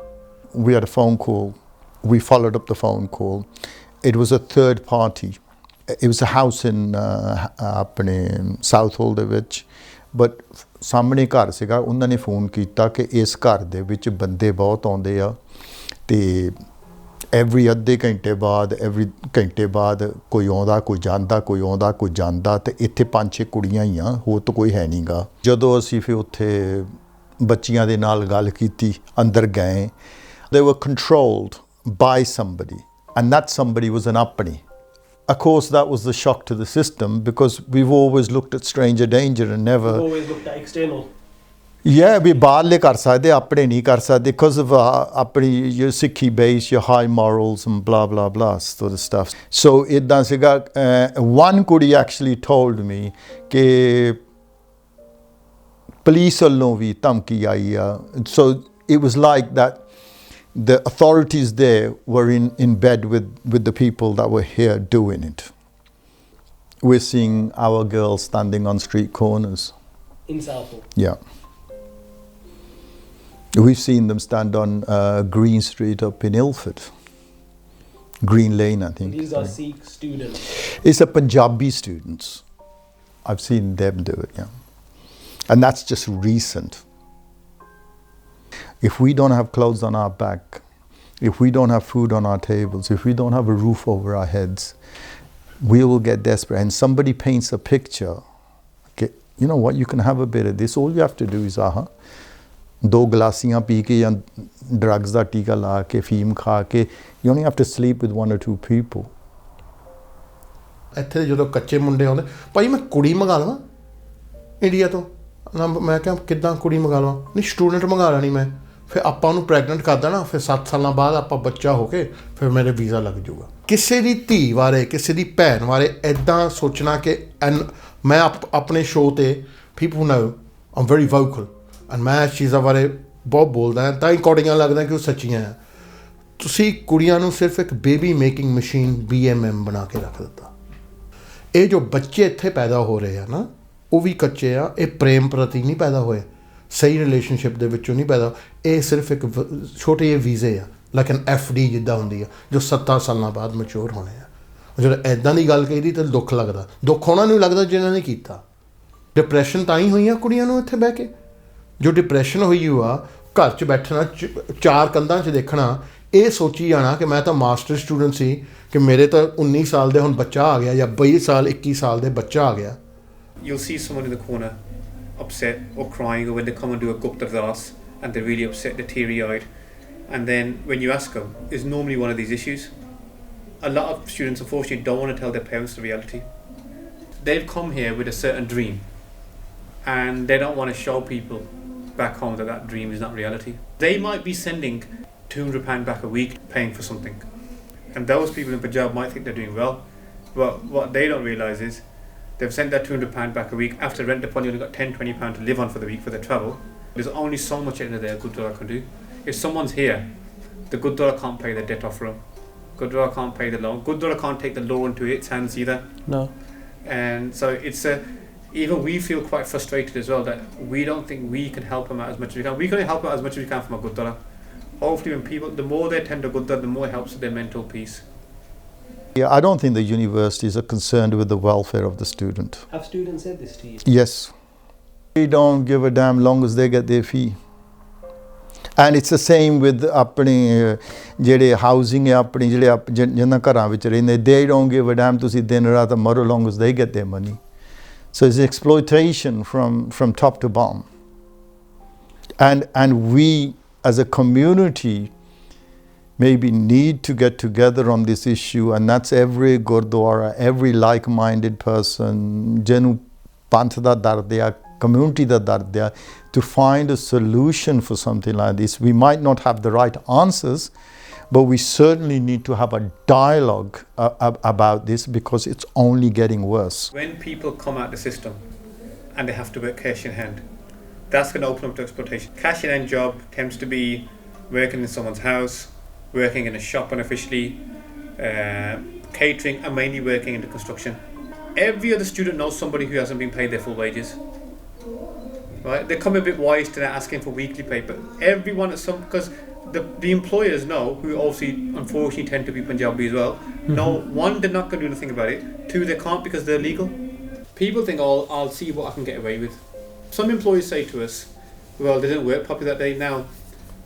We had a phone call. We followed up the phone call. It was a third party. It was a house in ਆਪਣੇ South Hall ਦੇ ਵਿੱਚ, ਬਟ ਸਾਹਮਣੇ ਘਰ ਸੀਗਾ। ਉਹਨਾਂ ਨੇ ਫੋਨ ਕੀਤਾ ਕਿ ਇਸ ਘਰ ਦੇ ਵਿੱਚ ਬੰਦੇ ਬਹੁਤ ਆਉਂਦੇ ਆ, ਤੇ ਅੱਧੇ ਘੰਟੇ ਬਾਅਦ ਕੋਈ ਆਉਂਦਾ ਕੋਈ ਜਾਂਦਾ, ਕੋਈ ਆਉਂਦਾ ਕੋਈ ਜਾਂਦਾ, ਤੇ ਇੱਥੇ 5-6 ਕੁੜੀਆਂ ਹੀ ਆ, ਹੋਰ ਤਾਂ ਕੋਈ ਹੈ ਨਹੀਂ ਗਾ। ਜਦੋਂ ਅਸੀਂ ਫਿਰ ਉੱਥੇ ਬੱਚੀਆਂ ਦੇ ਨਾਲ ਗੱਲ ਕੀਤੀ, ਅੰਦਰ ਗਏ, they were controlled by somebody, and that somebody was an apni. Of course, that was the shock to the system, because we've always looked at stranger danger and never... We've always looked at external. Yeah, we ਬਾਹਰਲੇ ਕਰ ਸਕਦੇ, ਆਪਣੇ ਨਹੀਂ ਕਰ ਸਕਦੇ, because of ਆਪਣੀ your Sikhi base, your high morals and blah blah blah sort of stuff. So ਇੱਦਾਂ ਸੀਗਾ। One ਕੁੜੀ actually told me ਕਿ police ਵੱਲੋਂ ਵੀ ਧਮਕੀ ਆਈ ਆ so it was like that the authorities there were in bed with the people that were here doing it. We're seeing our girls standing on street corners. In Southall? Yeah. We've seen them stand on Green Street up in Ilford. Green Lane, I think. These are Sikh students? It's a Panjabi students. I've seen them do it, yeah. And that's just recent. If we don't have clothes on our back, if we don't have food on our tables, if we don't have a roof over our heads, we will get desperate. And somebody paints a picture. Okay, you know what, you can have a bit of this. All you have to do is, ਦੋ ਗਲਾਸੀਆਂ ਪੀ ਕੇ ਜਾਂ drugs ਦਾ ਟੀਕਾ ਲਾ ਕੇ ਫੀਮ ਖਾ ਕੇ you only have to sleep with one or two people. ਇੱਥੇ ਜਦੋਂ ਕੱਚੇ ਮੁੰਡੇ ਆਉਂਦੇ ਭਾਈ ਮੈਂ ਕੁੜੀ ਮੰਗਾ ਲਵਾਂ ਇੰਡੀਆ ਤੋਂ ਨਾ ਮੈਂ ਕਿਹਾ ਕਿੱਦਾਂ ਕੁੜੀ ਮੰਗਾ ਲਵਾਂ ਨਹੀਂ ਸਟੂਡੈਂਟ ਮੰਗਾ ਲੈਣੀ ਮੈਂ ਫਿਰ ਆਪਾਂ ਉਹਨੂੰ ਪ੍ਰੈਗਨੈਂਟ ਕਰ ਦੇਣਾ ਫਿਰ 7 ਸਾਲਾਂ ਬਾਅਦ ਆਪਾਂ ਬੱਚਾ ਹੋ ਕੇ ਫਿਰ ਮੇਰੇ ਵੀਜ਼ਾ ਲੱਗ ਜਾਊਗਾ ਕਿਸੇ ਦੀ ਧੀ ਬਾਰੇ ਕਿਸੇ ਦੀ ਭੈਣ ਬਾਰੇ ਇੱਦਾਂ ਸੋਚਣਾ ਕਿ ਮੈਂ ਆਪਣੇ ਸ਼ੋਅ 'ਤੇ people know I'm very vocal and ਮੈਂ ਇਸ ਚੀਜ਼ਾਂ ਬਾਰੇ ਬਹੁਤ ਬੋਲਦਾ ਤਾਂ ਹੀ ਕੋਡੀਆਂ ਲੱਗਦਾ ਕਿ ਉਹ ਸੱਚੀਆਂ ਆ ਤੁਸੀਂ ਕੁੜੀਆਂ ਨੂੰ ਸਿਰਫ ਇੱਕ ਬੇਬੀ ਮੇਕਿੰਗ ਮਸ਼ੀਨ BMM ਬਣਾ ਕੇ ਰੱਖ ਦਿੱਤਾ ਇਹ ਜੋ ਬੱਚੇ ਇੱਥੇ ਪੈਦਾ ਹੋ ਰਹੇ ਆ ਨਾ ਉਹ ਵੀ ਕੱਚੇ ਆ ਇਹ ਪ੍ਰੇਮ ਪ੍ਰਤੀ ਨਹੀਂ ਪੈਦਾ ਹੋਏ ਸਹੀ ਰਿਲੇਸ਼ਨਸ਼ਿਪ ਦੇ ਵਿੱਚੋਂ ਨਹੀਂ ਪੈਦਾ ਇਹ ਸਿਰਫ ਇੱਕ ਛੋਟੇ ਜਿਹੇ ਵੀਜ਼ੇ ਆ ਲਾਈਕ ਐਨ FD ਜਿੱਦਾਂ ਹੁੰਦੀ ਆ ਜੋ 7 ਸਾਲਾਂ ਬਾਅਦ ਮੈਚੁਰ ਹੋਣੇ ਆ ਜਦੋਂ ਇੱਦਾਂ ਦੀ ਗੱਲ ਕਹੀਦੀ ਤਾਂ ਦੁੱਖ ਲੱਗਦਾ ਦੁੱਖ ਉਹਨਾਂ ਨੂੰ ਲੱਗਦਾ ਜਿਨ੍ਹਾਂ ਨੇ ਕੀਤਾ ਡਿਪਰੈਸ਼ਨ ਤਾਂ ਹੀ ਹੋਈਆਂ ਕੁੜੀਆਂ ਨੂੰ ਇੱਥੇ ਬਹਿ ਕੇ ਜੋ ਡਿਪਰੈਸ਼ਨ ਹੋਈ ਆ ਘਰ 'ਚ ਬੈਠਣਾ 4 ਕੰਧਾਂ 'ਚ ਦੇਖਣਾ ਇਹ ਸੋਚੀ ਜਾਣਾ ਕਿ ਮੈਂ ਤਾਂ ਮਾਸਟਰ ਸਟੂਡੈਂਟ ਸੀ ਕਿ ਮੇਰੇ ਤਾਂ 19 ਸਾਲ ਦੇ ਹੁਣ ਬੱਚਾ ਆ ਗਿਆ ਜਾਂ 22 ਸਾਲ 21 ਸਾਲ ਦੇ ਬੱਚਾ ਆ ਗਿਆ You'll see someone in the corner upset or crying, or when they come and do a gupta das and they're really upset, they're teary-eyed, and then when you ask them, it's normally one of these issues. A lot of students unfortunately don't want to tell their parents the reality. They've come here with a certain dream and they don't want to show people back home that dream is not reality. They might be sending £200 back a week paying for something, and those people in Punjab might think they're doing well, but what they don't realise is they've sent that £200 back a week. After rent, they've probably only got £10-20 to live on for the week for their travel. There's only so much at the end of the day Gurdwara can do. If someone's here, the Gurdwara can't pay their debt off for them. Gurdwara can't pay the loan. Gurdwara can't take the law into its hands either. No. And so it's even we feel quite frustrated as well that we don't think we can help them out as much as we can. We can help out as much as we can from a Gurdwara. Hopefully when people, the more they attend a Gurdwara, the more it helps with their mental peace. Yeah, I don't think the universities are concerned with the welfare of the student. Have students said this to you? Yes. They don't give a damn long as they get their fee. And it's the same with ਆਪਣੀ ਜਿਹੜੇ housing ਹੈ ਆਪਣੀ ਜਿਹੜੇ ਜਿਹਨਾਂ ਘਰਾਂ ਵਿੱਚ ਰਹਿੰਦੇ they don't give a damn ਤੁਸੀਂ ਦਿਨ ਰਾਤ ਮਰੋ long as they get their money. So it's exploitation from top to bottom. And we as a community maybe need to get together on this issue, and that's every Gurdwara, every like-minded person, jenu panth da dard ya, community da dard ya, to find a solution for something like this. We might not have the right answers, but we certainly need to have a dialogue about this because it's only getting worse. When people come out the system and they have to work cash in hand, that's going to open up to exploitation. Cash in hand job tends to be working in someone's house, working in a shop unofficially, catering, and mainly working in the construction. Every other student knows somebody who hasn't been paid their full wages. Right? They come a bit wise to that, asking for weekly pay, but everyone at some, because the employers know, who obviously unfortunately tend to be Punjabi as well, know, one, they're not going to do anything about it, two, they can't because they're illegal. People think, oh, I'll see what I can get away with. Some employees say to us, well, they didn't work properly that day now,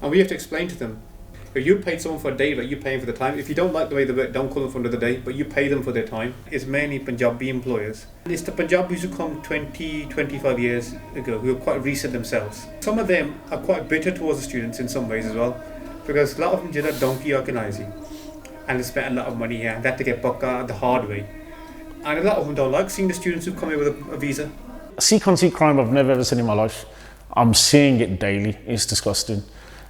and we have to explain to them, if you paid someone for a day, like you're paying for the time. If you don't like the way they work, don't call them for another day, but you pay them for their time. It's mainly Punjabi employers. It's the Punjabis who come 20-25 years ago, who are quite recent themselves. Some of them are quite bitter towards the students in some ways as well, because a lot of them did a Dunki organising, and they spent a lot of money here, and they had to get Baka the hard way. And a lot of them don't like seeing the students who come here with a visa. Sikh on Sikh crime I've never ever seen in my life. I'm seeing it daily. It's disgusting.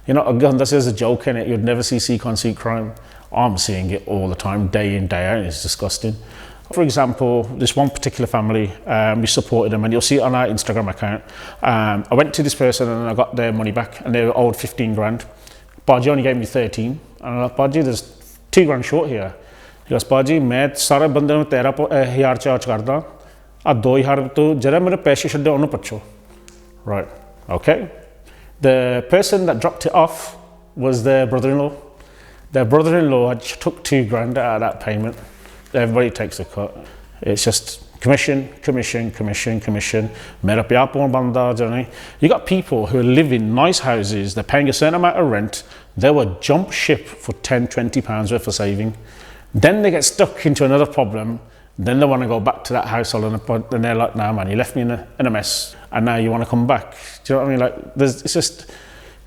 You know, again, this is a joke in it. You'd never see Sikh on Sikh crime. I'm seeing it all the time, day in, day out. It's disgusting. For example, this one particular family, we supported them, and you'll see it on our Instagram account. I went to this person and I got their money back, and they were owed 15 grand. Paaji only gave me 13. And I'm like, Paaji, there's 2 grand short here. He goes, Paaji, मैं सारे बंदे ਨੂੰ 13,000 charge करदा, आ 2,000 तो जरा मेरे पैसे छड्डे उन्हें पछो. Right, okay. The person that dropped it off was their brother-in-law. Their brother-in-law had took 2 grand out of that payment. Everybody takes a cut. It's just commission. Mera pyar paun banda jane. You got people who live in nice houses, they're paying a certain amount of rent, they would jump ship for 10, 20 pounds worth of saving. Then they get stuck into another problem, then they want to go back to that household and they're like, nah man, you left me in a mess and now you want to come back. Do you know what I mean? Like, it's just,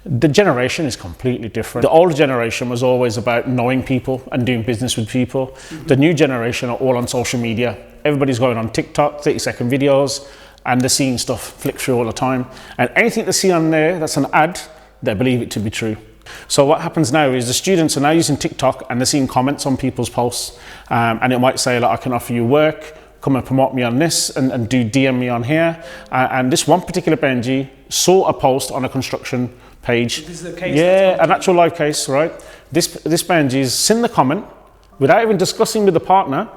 the generation is completely different. The old generation was always about knowing people and doing business with people. Mm-hmm. The new generation are all on social media. Everybody's going on TikTok, 30-second videos, and they're seeing stuff flick through all the time. And anything they see on there that's an ad, they believe it to be true. So what happens now is the students are now using TikTok and they're seeing comments on people's posts, and it might say like, I can offer you work, come and promote me on this and do DM me on here. And this one particular Benji saw a post on a construction page. This is a case. Yeah, an actual live case, right? This Benji's seen the comment without even discussing with the partner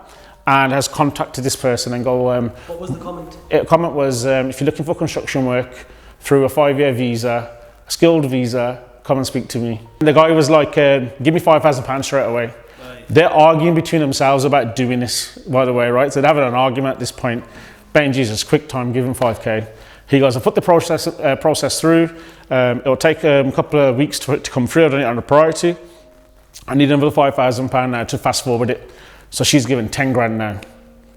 and has contacted this person and go, what was the comment? The comment was, if you're looking for construction work through a 5-year visa, a skilled visa, come and speak to me. The guy was like, give me £5,000 straight away. Right. They're arguing between themselves about doing this, by the way, right? So they're having an argument at this point. Benji's just quick time, give him 5k. He goes, I put the process through. It'll take a couple of weeks for it to come through. I don't need it on a priority. I need another £5,000 now to fast forward it. So she's given 10 grand now.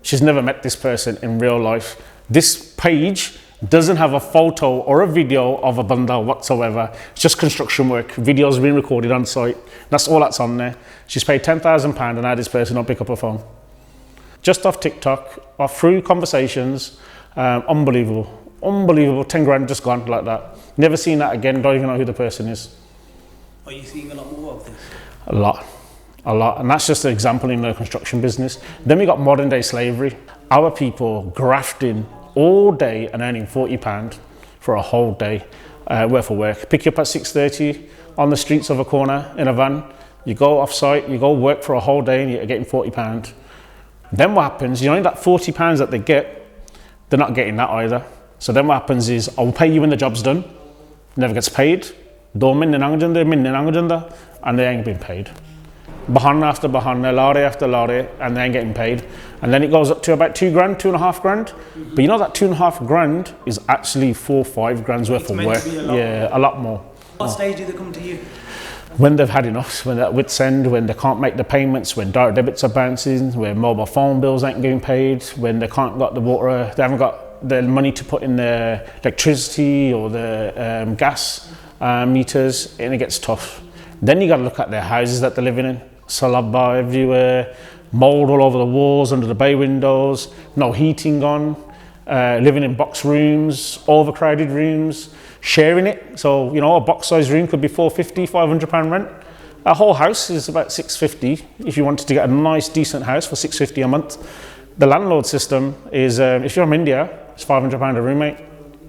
She's never met this person in real life. This page doesn't have a photo or a video of a banda whatsoever. It's just construction work. Videos being recorded on site. That's all that's on there. She's paid £10,000 and now this person don't pick up her phone. Just off TikTok, off through conversations. Unbelievable. Unbelievable. 10 grand just gone like that. Never seen that again. Don't even know who the person is. Are you seeing a lot more of this? A lot. And that's just an example in the construction business. Then we got modern day slavery. Our people grafting all day and earning £40 for a whole day worth of work. Pick you up at 6:30 on the streets of a corner in a van. You go off site, you go work for a whole day and you're getting £40. Then what happens, you know that £40 that they get, they're not getting that either. So then what happens is, I'll pay you when the job's done. Never gets paid. And they ain't been paid. Bahana after bahana, lorry after lorry, and they ain't getting paid. And then it goes up to about 2 grand, 2.5 grand. Mm-hmm. But you know that 2.5 grand is actually 4 or 5 grand's worth of work. Yeah, a lot more. What stage do they come to you? When they've had enough, when they're at wit's end, when they can't make the payments, when direct debits are bouncing, when mobile phone bills ain't getting paid, when they can't got the water, they haven't got the money to put in their electricity or the gas meters, and it gets tough. Then you got to look at their houses that they're living in. Salaba everywhere, mold all over the walls, under the bay windows, no heating on, living in box rooms, overcrowded rooms, sharing it. So, you know, a box size room could be £450, £500 rent. A whole house is about £650 if you wanted to get a nice, decent house for £650 a month. The landlord system is, if you're from India, it's £500 a roommate.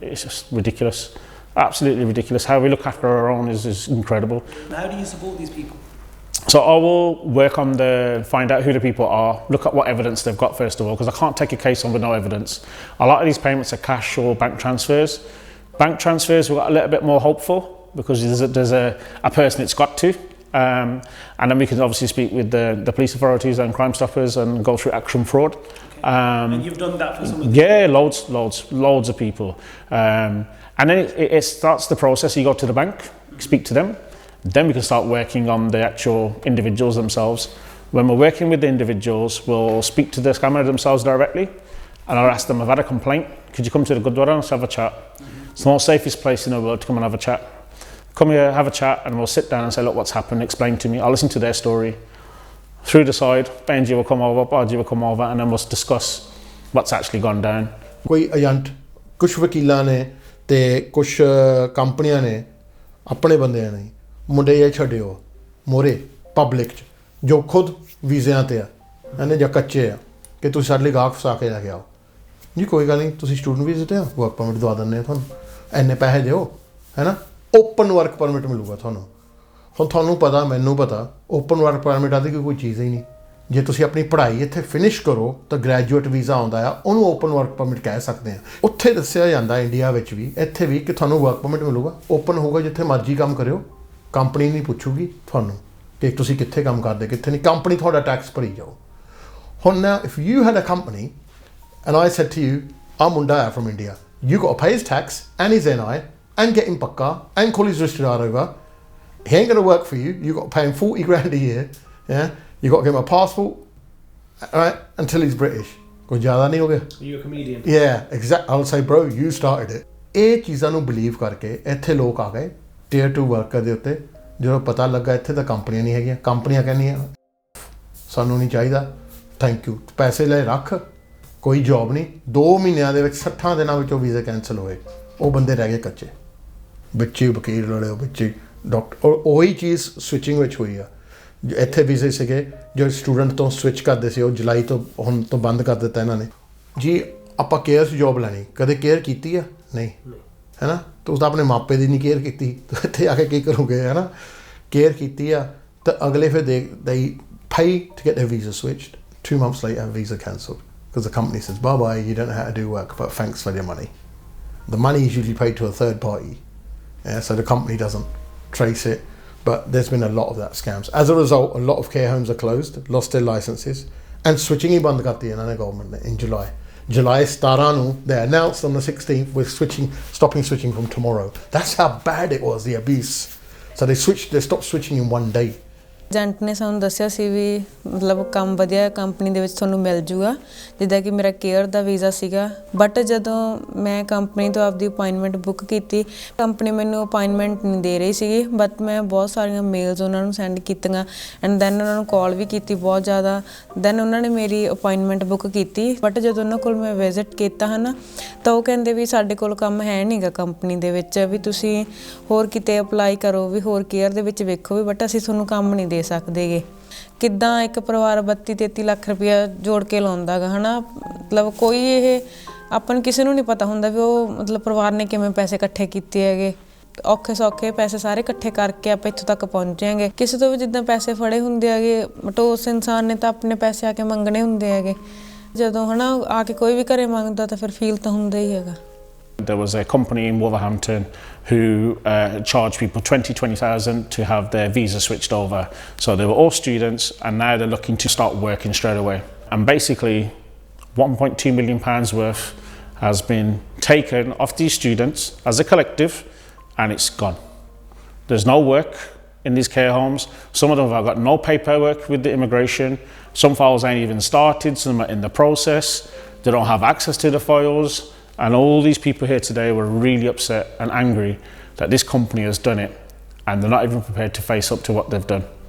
It's just ridiculous. Absolutely ridiculous. How we look after our own is incredible. How do you support these people? So I will work on find out who the people are, look at what evidence they've got first of all, because I can't take a case on with no evidence. A lot of these payments are cash or bank transfers. Bank transfers, we've got a little bit more hopeful because there's a person it's got to. And then we can obviously speak with the police authorities and Crime Stoppers and go through action fraud. Okay. And you've done that for some of them? Yeah, loads of people. And then it starts the process. You go to the bank, speak to them. Then we can start working on the actual individuals themselves. When we're working with the individuals, we'll speak to the scammer themselves directly, and I'll ask them, I've had a complaint, could you come to the Gurdwara and let's have a chat? Mm-hmm. It's the most safest place in the world to come and have a chat. Come here, have a chat, and we'll sit down and say, look, what's happened, explain to me. I'll listen to their story. Through the side, Benji will come over, Paaji will come over, and then we'll discuss what's actually gone down. कोई agent कुछ वकीलां ने ते कुछ कंपनियां ने अपने बंदे नहीं मुंडे ये छड्डियो मोरे पब्लिक च जो खुद वीज़ियां ते आ यानी ਜਾਂ ਕੱਚੇ ਆ ਕਿ ਤੁਸੀਂ ਸਾਡੇ ਲਈ ਗਾਹਕ ਫਸਾ ਕੇ ਲੈ ਕੇ ਆਓ। ਜੀ ਕੋਈ ਗੱਲ ਨਹੀਂ, ਤੁਸੀਂ ਸਟੂਡੈਂਟ ਵੀਜ਼ੇ ਤੇ ਹੋ, ਵਰਕ ਪਰਮਿਟ ਦਵਾ ਦਿੰਦੇ ਹਾਂ ਤੁਹਾਨੂੰ, ਇੰਨੇ ਪੈਸੇ ਦਿਓ, ਹੈ ਨਾ। ਓਪਨ ਵਰਕ ਪਰਮਿਟ ਮਿਲੂਗਾ ਤੁਹਾਨੂੰ। ਹੁਣ ਤੁਹਾਨੂੰ ਪਤਾ, ਮੈਨੂੰ ਪਤਾ, ਓਪਨ ਵਰਕ ਪਰਮਿਟ ਆਦਿ ਕੋਈ ਚੀਜ਼ ਹੀ ਨਹੀਂ। ਜੇ ਤੁਸੀਂ ਆਪਣੀ ਪੜ੍ਹਾਈ ਇੱਥੇ ਫਿਨਿਸ਼ ਕਰੋ ਤਾਂ ਗ੍ਰੈਜੂਏਟ ਵੀਜ਼ਾ ਆਉਂਦਾ ਆ, ਉਹਨੂੰ ਓਪਨ ਵਰਕ ਪਰਮਿਟ ਕਹਿ ਸਕਦੇ ਹਾਂ। ਉੱਥੇ ਦੱਸਿਆ ਜਾਂਦਾ ਇੰਡੀਆ ਵਿੱਚ ਵੀ, ਇੱਥੇ ਵੀ, ਕਿ ਤੁਹਾਨੂੰ ਵਰਕ ਪਰਮਿਟ ਮਿਲੂਗਾ, ਓਪਨ ਹੋਊਗਾ, ਜਿੱਥੇ ਮਰਜ਼ੀ ਕੰਮ ਕਰਿਓ, ਕੰਪਨੀ ਨਹੀਂ ਪੁੱਛੂਗੀ ਤੁਹਾਨੂੰ ਕਿ ਤੁਸੀਂ ਕਿੱਥੇ ਕੰਮ ਕਰਦੇ ਕਿੱਥੇ ਨਹੀਂ, ਕੰਪਨੀ ਤੁਹਾਡਾ ਟੈਕਸ ਭਰੀ ਜਾਓ। ਹੁਣ ਨਾ if you had a company and I said to you, I'm Munda from India, you got to pay his tax and his NI and get him pakka and call his rishtadar over. He ain't going to work for you. You got to pay him 40 grand a year. Yeah, you got to give him a passport, right, until he's British. Koi zyada nahi ho gaya. You're a comedian. Yeah, exactly. I'll say, bro, you started it. ਇਹ ਚੀਜ਼ਾਂ ਨੂੰ believe ਕਰਕੇ ਇੱਥੇ ਲੋਕ ਆ ਗਏ tier 2 worker ਦੇ ਉੱਤੇ। ਜਦੋਂ ਪਤਾ ਲੱਗਾ ਇੱਥੇ ਤਾਂ ਕੰਪਨੀਆਂ ਨਹੀਂ ਹੈਗੀਆਂ, ਕੰਪਨੀਆਂ ਕਹਿੰਦੀਆਂ ਸਾਨੂੰ ਨਹੀਂ ਚਾਹੀਦਾ, ਥੈਂਕ ਯੂ, ਪੈਸੇ ਲੈ ਰੱਖ, ਕੋਈ ਜੋਬ ਨਹੀਂ। 2 ਮਹੀਨਿਆਂ ਦੇ ਵਿੱਚ 60 ਦਿਨਾਂ ਵਿੱਚ ਉਹ ਵੀਜ਼ੇ ਕੈਂਸਲ ਹੋਏ, ਉਹ ਬੰਦੇ ਰਹਿ ਗਏ ਕੱਚੇ, ਬੱਚੇ ਵਕੀਲ ਲੜੇ, ਬੱਚੇ ਡਾਕਟਰ। ਔਰ ਉਹੀ ਚੀਜ਼ ਸਵਿਚਿੰਗ ਵਿੱਚ ਹੋਈ ਆ। ਇੱਥੇ ਵੀਜ਼ੇ ਸੀਗੇ ਜੋ ਸਟੂਡੈਂਟ ਤੋਂ ਸਵਿਚ ਕਰਦੇ ਸੀ, ਉਹ ਜੁਲਾਈ ਤੋਂ ਹੁਣ ਤੋਂ ਬੰਦ ਕਰ ਦਿੱਤਾ ਇਹਨਾਂ ਨੇ। ਜੀ ਆਪਾਂ ਕੇਅਰ 'ਚ ਜੋਬ ਲੈਣੀ, ਕਦੇ ਕੇਅਰ ਕੀਤੀ ਆ? ਨਹੀਂ, ਹੈ ਨਾ। ਤੁਸੀਂ ਤਾਂ ਆਪਣੇ ਮਾਪੇ ਦੀ ਨਹੀਂ ਕੇਅਰ ਕੀਤੀ, ਇੱਥੇ ਆ ਕੇ ਕੀ ਕਰੋਗੇ, ਹੈ ਨਾ। ਕੇਅਰ ਕੀਤੀ ਆ ਤਾਂ ਅਗਲੇ ਫਿਰ they pay to get their visa switched. 2 months later visa cancelled because the company says bye bye, you don't know how to do work, but thanks for your money. The money is usually paid to a third party, so the company doesn't trace it. But there's been a lot of that scams. As a result, a lot of care homes are closed, lost their licenses, and switching ही बंद करती है ना government ने in July. July 17 ਨੂੰ they announced on the 16th we're stopping switching from tomorrow. That's how bad it was, the abuse. So they stopped switching in one day. Agent ਨੇ ਸਾਨੂੰ ਦੱਸਿਆ ਸੀ ਵੀ ਮਤਲਬ ਕੰਮ ਵਧੀਆ ਕੰਪਨੀ ਦੇ ਵਿੱਚ ਤੁਹਾਨੂੰ ਮਿਲ ਜੂਗਾ, ਜਿੱਦਾਂ ਕਿ ਮੇਰਾ ਕੇਅਰ ਦਾ ਵੀਜ਼ਾ ਸੀਗਾ। ਬਟ ਜਦੋਂ ਮੈਂ ਕੰਪਨੀ ਤੋਂ ਆਪਦੀ ਅਪਾਇੰਟਮੈਂਟ ਬੁੱਕ ਕੀਤੀ, ਕੰਪਨੀ ਮੈਨੂੰ ਅਪਾਇੰਟਮੈਂਟ ਨਹੀਂ ਦੇ ਰਹੀ ਸੀਗੀ। ਬਟ ਮੈਂ ਬਹੁਤ ਸਾਰੀਆਂ ਮੇਲਸ ਉਹਨਾਂ ਨੂੰ ਸੈਂਡ ਕੀਤੀਆਂ ਐਂਡ ਦੈਨ ਉਹਨਾਂ ਨੂੰ ਕਾਲ ਵੀ ਕੀਤੀ ਬਹੁਤ ਜ਼ਿਆਦਾ। ਦੈਨ ਉਹਨਾਂ ਨੇ ਮੇਰੀ ਅਪਾਇੰਟਮੈਂਟ ਬੁੱਕ ਕੀਤੀ। ਬਟ ਜਦੋਂ ਉਹਨਾਂ ਕੋਲ ਮੈਂ ਵਿਜ਼ਿਟ ਕੀਤਾ ਹੈ ਨਾ, ਤਾਂ ਉਹ ਕਹਿੰਦੇ ਵੀ ਸਾਡੇ ਕੋਲ ਕੰਮ ਹੈ ਨਹੀਂ ਗਾ ਕੰਪਨੀ ਦੇ ਵਿੱਚ, ਵੀ ਤੁਸੀਂ ਹੋਰ ਕਿਤੇ ਅਪਲਾਈ ਕਰੋ, ਵੀ ਹੋਰ ਕੇਅਰ ਦੇ ਵਿੱਚ ਵੇਖੋ, ਵੀ ਬਟ ਅਸੀਂ ਤੁਹਾਨੂੰ ਕੰਮ ਨਹੀਂ ਦੇ ਸਕਦੇ ਗੇ। ਕਿੱਦਾਂ ਇੱਕ ਪਰਿਵਾਰ 32-33 ਲੱਖ ਰੁਪਇਆ ਜੋੜ ਕੇ ਲਾਉਂਦਾ ਗਾ, ਹੈ ਨਾ। ਮਤਲਬ ਕੋਈ ਇਹ ਆਪਾਂ ਨੂੰ ਕਿਸੇ ਨੂੰ ਨਹੀਂ ਪਤਾ ਹੁੰਦਾ ਵੀ ਉਹ ਮਤਲਬ ਪਰਿਵਾਰ ਨੇ ਕਿਵੇਂ ਪੈਸੇ ਇਕੱਠੇ ਕੀਤੇ ਹੈਗੇ। ਔਖੇ ਸੌਖੇ ਪੈਸੇ ਸਾਰੇ ਇਕੱਠੇ ਕਰਕੇ ਆਪਾਂ ਇੱਥੋਂ ਤੱਕ ਪਹੁੰਚੇ ਹੈਗੇ। ਕਿਸੇ ਤੋਂ ਵੀ ਜਿੱਦਾਂ ਪੈਸੇ ਫੜੇ ਹੁੰਦੇ ਹੈਗੇ, ਬਟ ਉਸ ਇਨਸਾਨ ਨੇ ਤਾਂ ਆਪਣੇ ਪੈਸੇ ਆ ਕੇ ਮੰਗਣੇ ਹੁੰਦੇ ਹੈਗੇ। ਜਦੋਂ ਹੈ ਨਾ ਆ ਕੇ ਕੋਈ ਵੀ ਘਰੇ ਮੰਗਦਾ ਤਾਂ ਫਿਰ ਫੀਲ ਤਾਂ ਹੁੰਦਾ ਹੀ ਹੈਗਾ। There was a company in Wolverhampton who charged people 20,000 to have their visa switched over. So they were all students and now they're looking to start working straight away. And basically £1.2 million worth has been taken off these students as a collective and it's gone. There's no work in these care homes. Some of them have got no paperwork with the immigration. Some files ain't even started, some are in the process. They don't have access to the files. And all these people here today were really upset and angry that this company has done it and they're not even prepared to face up to what they've done.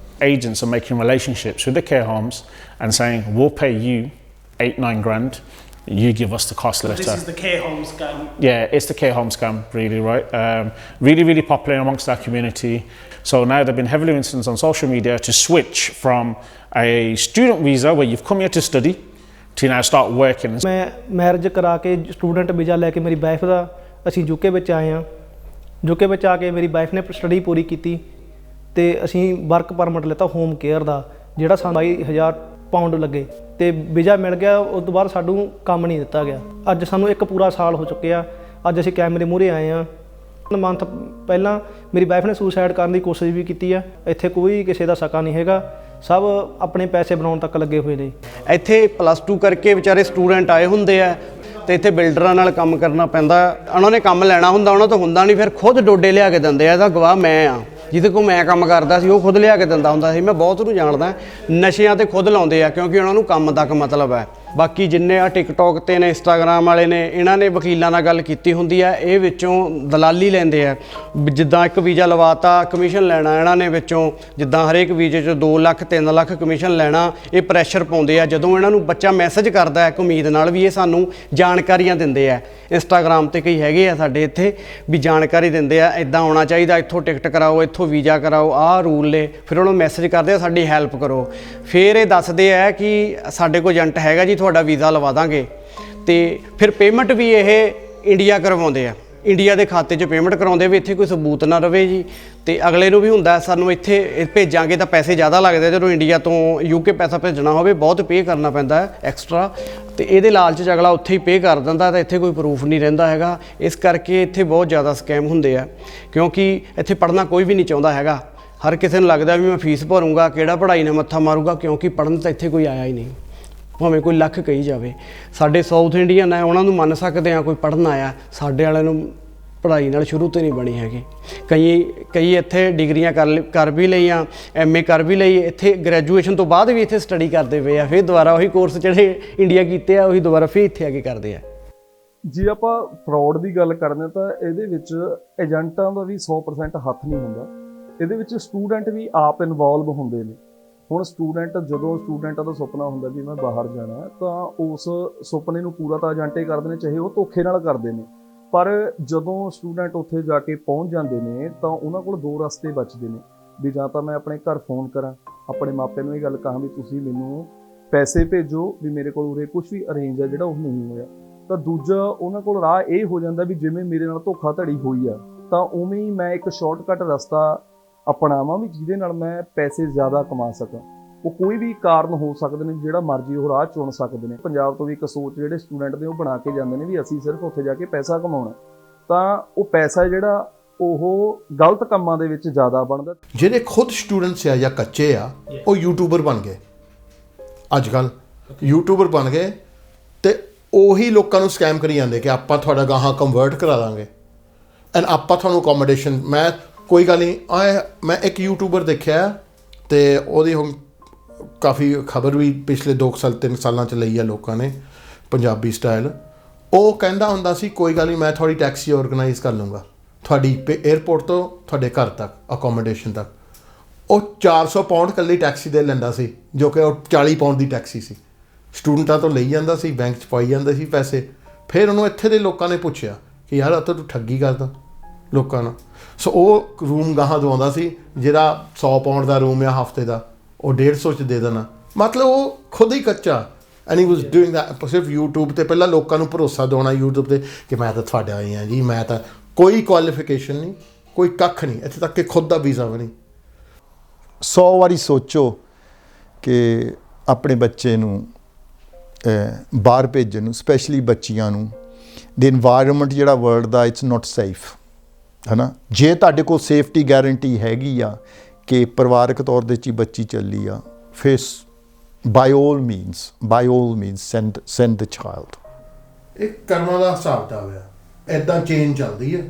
Agents are making relationships with the care homes and saying, we'll pay you 8-9 grand, you give us the cost later. This is the care home scam. Yeah, it's the care home scam, really, right? Really popular amongst our community. So now there have been heavily incidents on social media to switch from a student visa where you've come here to study to now start working. ਮੈਂ marriage ਕਰਾ ਕੇ student visa ਲੈ ਕੇ ਮੇਰੀ wife ਦਾ ਅਸੀਂ UK ਵਿੱਚ ਆਏ ਹਾਂ। UK ਵਿੱਚ ਆ ਕੇ ਮੇਰੀ ਵਾਈਫ ਨੇ ਸਟੱਡੀ ਪੂਰੀ ਕੀਤੀ ਤੇ ਅਸੀਂ ਵਰਕ ਪਰਮਿਟ ਲਿੱਤਾ ਹੋਮ ਕੇਅਰ ਦਾ, ਜਿਹੜਾ ਸਾਨੂੰ 22,000 ਪਾਉਂਡ ਲੱਗੇ ਤੇ ਵੀਜ਼ਾ ਮਿਲ ਗਿਆ। ਉਸ ਤੋਂ ਬਾਅਦ ਸਾਨੂੰ ਕੰਮ ਨਹੀਂ ਦਿੱਤਾ ਗਿਆ। ਅੱਜ ਸਾਨੂੰ 1 ਪੂਰਾ ਸਾਲ ਹੋ ਚੁੱਕਿਆ। ਅੱਜ ਅਸੀਂ ਕੈਮਰੇ ਮੂਹਰੇ ਆਏ ਹਾਂ। ਮੰਥ ਪਹਿਲਾਂ ਮੇਰੀ ਵਾਈਫ ਨੇ ਸੁਸਾਈਡ ਕਰਨ ਦੀ ਕੋਸ਼ਿਸ਼ ਵੀ ਕੀਤੀ ਆ। ਇੱਥੇ ਕੋਈ ਕਿਸੇ ਦਾ ਸਕਾ ਨਹੀਂ ਹੈਗਾ, ਸਭ ਆਪਣੇ ਪੈਸੇ ਬਣਾਉਣ ਤੱਕ ਲੱਗੇ ਹੋਏ ਨੇ। ਇੱਥੇ +2 ਕਰਕੇ ਵਿਚਾਰੇ ਸਟੂਡੈਂਟ ਆਏ ਹੁੰਦੇ ਆ ਤੇ ਇੱਥੇ ਬਿਲਡਰਾਂ ਨਾਲ ਕੰਮ ਕਰਨਾ ਪੈਂਦਾ। ਉਹਨਾਂ ਨੇ ਕੰਮ ਲੈਣਾ ਹੁੰਦਾ, ਉਹਨਾਂ ਤੋਂ ਹੁੰਦਾ ਨਹੀਂ, ਫਿਰ ਖੁਦ ਡੋਡੇ ਲਿਆ ਕੇ ਦਿੰਦੇ ਆ। ਇਹਦਾ ਗਵਾਹ ਮੈਂ ਆ, ਜਿਹਦੇ ਕੋਲ ਮੈਂ ਕੰਮ ਕਰਦਾ ਸੀ, ਉਹ ਖੁਦ ਲਿਆ ਕੇ ਦਿੰਦਾ ਹੁੰਦਾ ਸੀ। ਮੈਂ ਬਹੁਤ ਨੂੰ ਜਾਣਦਾ। ਨਸ਼ਿਆਂ ਤੇ ਖੁਦ ਲਾਉਂਦੇ ਆ ਕਿਉਂਕਿ ਉਹਨਾਂ ਨੂੰ ਕੰਮ ਤੱਕ ਮਤਲਬ ਹੈ। ਬਾਕੀ ਜਿੰਨੇ ਆ ਟਿਕਟੋਕ ਤੇ ਨੇ, ਇੰਸਟਾਗ੍ਰਾਮ ਵਾਲੇ ਨੇ, ਇਹਨਾਂ ਨੇ ਵਕੀਲਾਂ ਨਾਲ ਗੱਲ ਕੀਤੀ ਹੁੰਦੀ ਆ, ਇਹ ਵਿੱਚੋਂ ਦਲਾਲੀ ਲੈਂਦੇ ਆ। ਜਿੱਦਾਂ ਇੱਕ ਵੀਜ਼ਾ ਲਵਾਤਾ, ਕਮਿਸ਼ਨ ਲੈਣਾ ਇਹਨਾਂ ਨੇ ਵਿੱਚੋਂ। ਜਿੱਦਾਂ ਹਰੇਕ ਵੀਜ਼ੇ 'ਚ 2 ਲੱਖ 3 ਲੱਖ ਕਮਿਸ਼ਨ ਲੈਣਾ। ਇਹ ਪ੍ਰੈਸ਼ਰ ਪਾਉਂਦੇ ਆ। ਜਦੋਂ ਇਹਨਾਂ ਨੂੰ ਬੱਚਾ ਮੈਸੇਜ ਕਰਦਾ ਇੱਕ ਉਮੀਦ ਨਾਲ ਵੀ ਇਹ ਸਾਨੂੰ ਜਾਣਕਾਰੀਆਂ ਦਿੰਦੇ ਆ। ਇੰਸਟਾਗ੍ਰਾਮ ਤੇ ਕਈ ਹੈਗੇ ਆ ਸਾਡੇ ਇੱਥੇ ਵੀ ਜਾਣਕਾਰੀ ਦਿੰਦੇ ਆ, ਇੱਦਾਂ ਆਉਣਾ ਚਾਹੀਦਾ, ਇੱਥੋਂ ਟਿਕਟ ਕਰਾਓ, ਇੱਥੋਂ ਵੀਜ਼ਾ ਕਰਾਓ, ਆਹ ਰੂਲ ਨੇ। ਫਿਰ ਉਹਨਾਂ ਨੂੰ ਮੈਸੇਜ ਕਰਦੇ ਆ ਸਾਡੀ ਹੈਲਪ ਕਰੋ। ਫਿਰ ਇਹ ਦੱਸਦੇ ਆ ਕਿ ਸਾਡੇ ਕੋਲ ਏਜੰਟ ਹੈਗਾ ਜੀ, ਤੁਹਾਡਾ ਵੀਜ਼ਾ ਲਵਾ ਦਾਂਗੇ। ਤੇ ਫਿਰ ਪੇਮੈਂਟ ਵੀ ਇਹ ਇੰਡੀਆ ਕਰਵਾਉਂਦੇ ਆ, ਇੰਡੀਆ ਦੇ ਖਾਤੇ 'ਚ ਪੇਮੈਂਟ ਕਰਾਉਂਦੇ ਵੀ ਇੱਥੇ ਕੋਈ ਸਬੂਤ ਨਾ ਰਵੇ ਜੀ। ਤੇ ਅਗਲੇ ਨੂੰ ਵੀ ਹੁੰਦਾ ਸਾਨੂੰ ਇੱਥੇ ਭੇਜਾਂਗੇ ਤਾਂ ਪੈਸੇ ਜ਼ਿਆਦਾ ਲੱਗਦੇ, ਜਦੋਂ ਇੰਡੀਆ ਤੋਂ UK ਪੈਸਾ ਭੇਜਣਾ ਹੋਵੇ ਬਹੁਤ ਪੇ ਕਰਨਾ ਪੈਂਦਾ ਐਕਸਟਰਾ। ਤੇ ਇਹਦੇ ਲਾਲਚ 'ਚ ਅਗਲਾ ਉੱਥੇ ਹੀ ਪੇ ਕਰ ਦਿੰਦਾ, ਤਾਂ ਇੱਥੇ ਕੋਈ ਪ੍ਰੂਫ ਨਹੀਂ ਰਹਿੰਦਾ ਹੈਗਾ। ਇਸ ਕਰਕੇ ਇੱਥੇ ਬਹੁਤ ਜ਼ਿਆਦਾ ਸਕੈਮ ਹੁੰਦੇ ਆ, ਕਿਉਂਕਿ ਇੱਥੇ ਪੜ੍ਹਨਾ ਕੋਈ ਵੀ ਨਹੀਂ ਚਾਹੁੰਦਾ ਹੈਗਾ। ਹਰ ਕਿਸੇ ਨੂੰ ਲੱਗਦਾ ਵੀ ਮੈਂ ਫੀਸ ਭਰੂੰਗਾ, ਕਿਹੜਾ ਪੜ੍ਹਾਈ ਨਾਲ ਮੱਥਾ ਮਾਰੂਗਾ, ਕਿਉਂਕਿ ਪੜ੍ਹਨ ਤਾਂ ਇੱਥੇ ਕੋਈ ਆਇਆ ਹੀ ਨਹੀਂ, ਭਾਵੇਂ ਕੋਈ ਲੱਖ ਕਹੀ ਜਾਵੇ। ਸਾਡੇ ਸਾਊਥ ਇੰਡੀਅਨ ਹੈ, ਉਹਨਾਂ ਨੂੰ ਮੰਨ ਸਕਦੇ ਹਾਂ ਕੋਈ ਪੜ੍ਹਨ ਆਇਆ, ਸਾਡੇ ਵਾਲਿਆਂ ਨੂੰ ਪੜ੍ਹਾਈ ਨਾਲ ਸ਼ੁਰੂ ਤੋਂ ਨਹੀਂ ਬਣੀ ਹੈਗੀ। ਕਈ ਇੱਥੇ ਡਿਗਰੀਆਂ ਕਰ ਵੀ ਲਈਆਂ, MA ਕਰ ਵੀ ਲਈ, ਇੱਥੇ ਗ੍ਰੈਜੂਏਸ਼ਨ ਤੋਂ ਬਾਅਦ ਵੀ ਇੱਥੇ ਸਟੱਡੀ ਕਰਦੇ ਪਏ ਆ, ਫਿਰ ਦੁਬਾਰਾ ਉਹੀ ਕੋਰਸ ਜਿਹੜੇ ਇੰਡੀਆ ਕੀਤੇ ਆ ਉਹੀ ਦੁਬਾਰਾ ਫਿਰ ਇੱਥੇ ਆ ਕੇ ਕਰਦੇ ਆ। ਜੇ ਆਪਾਂ ਫਰੋਡ ਦੀ ਗੱਲ ਕਰਦੇ ਤਾਂ ਇਹਦੇ ਵਿੱਚ ਏਜੰਟਾਂ ਦਾ ਵੀ 100% ਹੱਥ ਨਹੀਂ ਹੁੰਦਾ, ਇਹਦੇ ਵਿੱਚ ਸਟੂਡੈਂਟ ਵੀ ਆਪ ਇਨਵੋਲਵ ਹੁੰਦੇ ਨੇ। ਹੁਣ ਜਦੋਂ ਸਟੂਡੈਂਟਾਂ ਦਾ ਸੁਪਨਾ ਹੁੰਦਾ ਵੀ ਮੈਂ ਬਾਹਰ ਜਾਣਾ, ਤਾਂ ਉਸ ਸੁਪਨੇ ਨੂੰ ਪੂਰਾ ਤਾਂ ਏਜੰਟੇ ਕਰਦੇ ਨੇ, ਚਾਹੇ ਉਹ ਧੋਖੇ ਨਾਲ ਕਰਦੇ ਨੇ। ਪਰ ਜਦੋਂ ਸਟੂਡੈਂਟ ਉੱਥੇ ਜਾ ਕੇ ਪਹੁੰਚ ਜਾਂਦੇ ਨੇ ਤਾਂ ਉਹਨਾਂ ਕੋਲ ਦੋ ਰਸਤੇ ਬਚਦੇ ਨੇ, ਵੀ ਜਾਂ ਤਾਂ ਮੈਂ ਆਪਣੇ ਘਰ ਫੋਨ ਕਰਾਂ, ਆਪਣੇ ਮਾਪਿਆਂ ਨੂੰ ਇਹ ਗੱਲ ਕਹਾਂ ਵੀ ਤੁਸੀਂ ਮੈਨੂੰ ਪੈਸੇ ਭੇਜੋ, ਵੀ ਮੇਰੇ ਕੋਲ ਉਰੇ ਕੁਝ ਵੀ ਅਰੇਂਜ ਹੈ ਜਿਹੜਾ ਉਹ ਨਹੀਂ ਹੋਇਆ। ਤਾਂ ਦੂਜਾ ਉਹਨਾਂ ਕੋਲ ਰਾਹ ਇਹ ਹੋ ਜਾਂਦਾ ਵੀ ਜਿਵੇਂ ਮੇਰੇ ਨਾਲ ਧੋਖਾਧੜੀ ਹੋਈ ਆ ਤਾਂ ਉਵੇਂ ਹੀ ਮੈਂ ਇੱਕ ਸ਼ਾਰਟਕਟ ਰਸਤਾ ਅਪਣਾਵਾਂ ਵੀ ਜਿਹਦੇ ਨਾਲ ਮੈਂ ਪੈਸੇ ਜ਼ਿਆਦਾ ਕਮਾ ਸਕਾਂ। ਉਹ ਕੋਈ ਵੀ ਕਾਰਨ ਹੋ ਸਕਦੇ ਨੇ, ਜਿਹੜਾ ਮਰਜ਼ੀ ਉਹ ਰਾਹ ਚੁਣ ਸਕਦੇ ਨੇ। ਪੰਜਾਬ ਤੋਂ ਵੀ ਇੱਕ ਸੋਚ ਜਿਹੜੇ ਸਟੂਡੈਂਟ ਨੇ ਉਹ ਬਣਾ ਕੇ ਜਾਂਦੇ ਨੇ ਵੀ ਅਸੀਂ ਸਿਰਫ ਉੱਥੇ ਜਾ ਕੇ ਪੈਸਾ ਕਮਾਉਣਾ, ਤਾਂ ਉਹ ਪੈਸਾ ਜਿਹੜਾ ਉਹ ਗਲਤ ਕੰਮਾਂ ਦੇ ਵਿੱਚ ਜ਼ਿਆਦਾ ਬਣਦਾ। ਜਿਹੜੇ ਖੁਦ ਸਟੂਡੈਂਟਸ ਆ ਜਾਂ ਕੱਚੇ ਆ ਉਹ ਯੂਟਿਊਬਰ ਬਣ ਗਏ, ਅੱਜ ਕੱਲ੍ਹ ਯੂਟਿਊਬਰ ਬਣ ਗਏ, ਤੇ ਉਹੀ ਲੋਕਾਂ ਨੂੰ ਸਕੈਮ ਕਰੀ ਜਾਂਦੇ ਕਿ ਆਪਾਂ ਤੁਹਾਡਾ ਗਾਹਾਂ ਕਨਵਰਟ ਕਰਾ ਦਾਂਗੇ ਐਂਡ ਆਪਾਂ ਤੁਹਾਨੂੰ ਅਕੋਮੋਡੇਸ਼ਨ। ਮੈਂ ਕੋਈ ਗੱਲ ਨਹੀਂ, ਮੈਂ ਇੱਕ ਯੂਟਿਊਬਰ ਦੇਖਿਆ ਅਤੇ ਉਹਦੀ ਹੁਣ ਕਾਫੀ ਖਬਰ ਵੀ ਪਿਛਲੇ 2-3 ਸਾਲਾਂ 'ਚ ਲਈ ਆ ਲੋਕਾਂ ਨੇ, ਪੰਜਾਬੀ ਸਟਾਈਲ। ਉਹ ਕਹਿੰਦਾ ਹੁੰਦਾ ਸੀ ਕੋਈ ਗੱਲ ਨਹੀਂ ਮੈਂ ਤੁਹਾਡੀ ਟੈਕਸੀ ਔਰਗਨਾਈਜ਼ ਕਰ ਲੂੰਗਾ, ਤੁਹਾਡੀ ਏਅਰਪੋਰਟ ਤੋਂ ਤੁਹਾਡੇ ਘਰ ਤੱਕ ਅਕੋਮੋਡੇਸ਼ਨ ਤੱਕ। ਉਹ 400 ਪਾਉਂਡ ਇਕੱਲੀ ਟੈਕਸੀ ਦੇ ਲੈਂਦਾ ਸੀ, ਜੋ ਕਿ ਉਹ 40 ਪਾਉਂਡ ਦੀ ਟੈਕਸੀ ਸੀ। ਸਟੂਡੈਂਟਾਂ ਤੋਂ ਲਈ ਜਾਂਦਾ ਸੀ, ਬੈਂਕ 'ਚ ਪਾਈ ਜਾਂਦਾ ਸੀ ਪੈਸੇ। ਫਿਰ ਉਹਨੂੰ ਇੱਥੇ ਦੇ ਲੋਕਾਂ ਨੇ ਪੁੱਛਿਆ ਕਿ ਯਾਰ ਆ ਤਾਂ ਤੂੰ ਠੱਗੀ ਕਰਦਾ ਲੋਕਾਂ ਨਾਲ। ਸੋ ਉਹ ਰੂਮ ਗਾਹਾਂ ਦਵਾਉਂਦਾ ਸੀ, ਜਿਹੜਾ 100 ਪਾਉਂਡ ਦਾ ਰੂਮ ਆ ਹਫ਼ਤੇ ਦਾ, ਉਹ 150 'ਚ ਦੇ ਦੇਣਾ। ਮਤਲਬ ਉਹ ਖੁਦ ਹੀ ਕੱਚਾ, and he was doing that ਸਿਰਫ ਯੂਟਿਊਬ 'ਤੇ। ਪਹਿਲਾਂ ਲੋਕਾਂ ਨੂੰ ਭਰੋਸਾ ਦਿਵਾਉਣਾ ਯੂਟਿਊਬ 'ਤੇ ਕਿ ਮੈਂ ਤਾਂ ਤੁਹਾਡੇ ਆਏ ਹਾਂ ਜੀ, ਮੈਂ ਤਾਂ ਕੋਈ ਕੁਆਲੀਫਿਕੇਸ਼ਨ ਨਹੀਂ, ਕੋਈ ਕੱਖ ਨਹੀਂ, ਇੱਥੇ ਤੱਕ ਕਿ ਖੁਦ ਦਾ ਵੀਜ਼ਾ ਵੀ ਨਹੀਂ। 100 ਵਾਰੀ ਸੋਚੋ ਕਿ ਆਪਣੇ ਬੱਚੇ ਨੂੰ ਬਾਹਰ ਭੇਜਣ ਨੂੰ, ਸਪੈਸ਼ਲੀ ਬੱਚੀਆਂ ਨੂੰ। ਦੀ ਇਨਵਾਇਰਮੈਂਟ ਜਿਹੜਾ world the it's not safe, ਹੈ ਨਾ। ਜੇ ਤੁਹਾਡੇ ਕੋਲ ਸੇਫਟੀ ਗਾਰੰਟੀ ਹੈਗੀ ਆ ਕਿ ਪਰਿਵਾਰਕ ਤੌਰ ਦੇ 'ਚ ਹੀ ਬੱਚੀ ਚੱਲੀ ਆ, ਫਿਰ ਬਾਈ ਆਲ ਮੀਨਸ ਸੈਂਡ ਦ ਚਾਈਲਡ। ਇਹ ਕਰਮਾਂ ਦਾ ਹਿਸਾਬ ਕਿਤਾਬ ਆ, ਇੱਦਾਂ ਚੇਨ ਚੱਲਦੀ ਹੈ,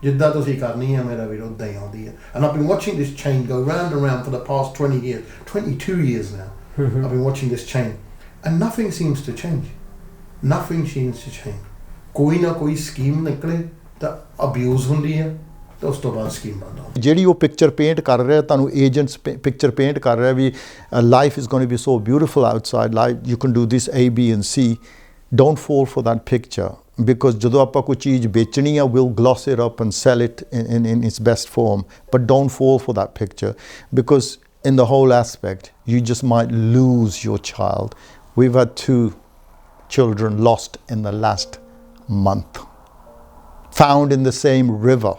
ਜਿੱਦਾਂ ਤੁਸੀਂ ਕਰਨੀ ਹੈ ਮੇਰਾ ਵੀਰ ਉੱਦਾਂ ਹੀ ਆਉਂਦੀ ਹੈ। And I've bean watching this chain go round and round for the past 20 years, 22 years now. I've been watching this chain and nothing seems to change. Nothing seems to change. ਕੋਈ ਨਾ ਕੋਈ ਸਕੀਮ ਨਿਕਲੇ ਤਾਂ abuse ਹੁੰਦੀ ਹੈ, ਤੇ ਉਸ ਤੋਂ ਬਾਅਦ ਸਕੀਮ ਬੰਦ ਹੋ। ਜਿਹੜੀ ਉਹ ਪਿਕਚਰ ਪੇਂਟ ਕਰ ਰਿਹਾ, ਤੁਹਾਨੂੰ ਏਜੰਟਸ ਪਿਕਚਰ ਪੇਂਟ ਕਰ ਰਿਹਾ ਵੀ life is going to be so beautiful outside, life you can do this A, B and C. Don't fall for that picture, because ਜਦੋਂ ਆਪਾਂ ਕੋਈ ਚੀਜ਼ ਵੇਚਣੀ ਆ will gloss it up and sell it in its best form, but don't fall for that picture, because in the whole aspect you just might lose your child. We've had 2 children lost in the last month, found in the same river.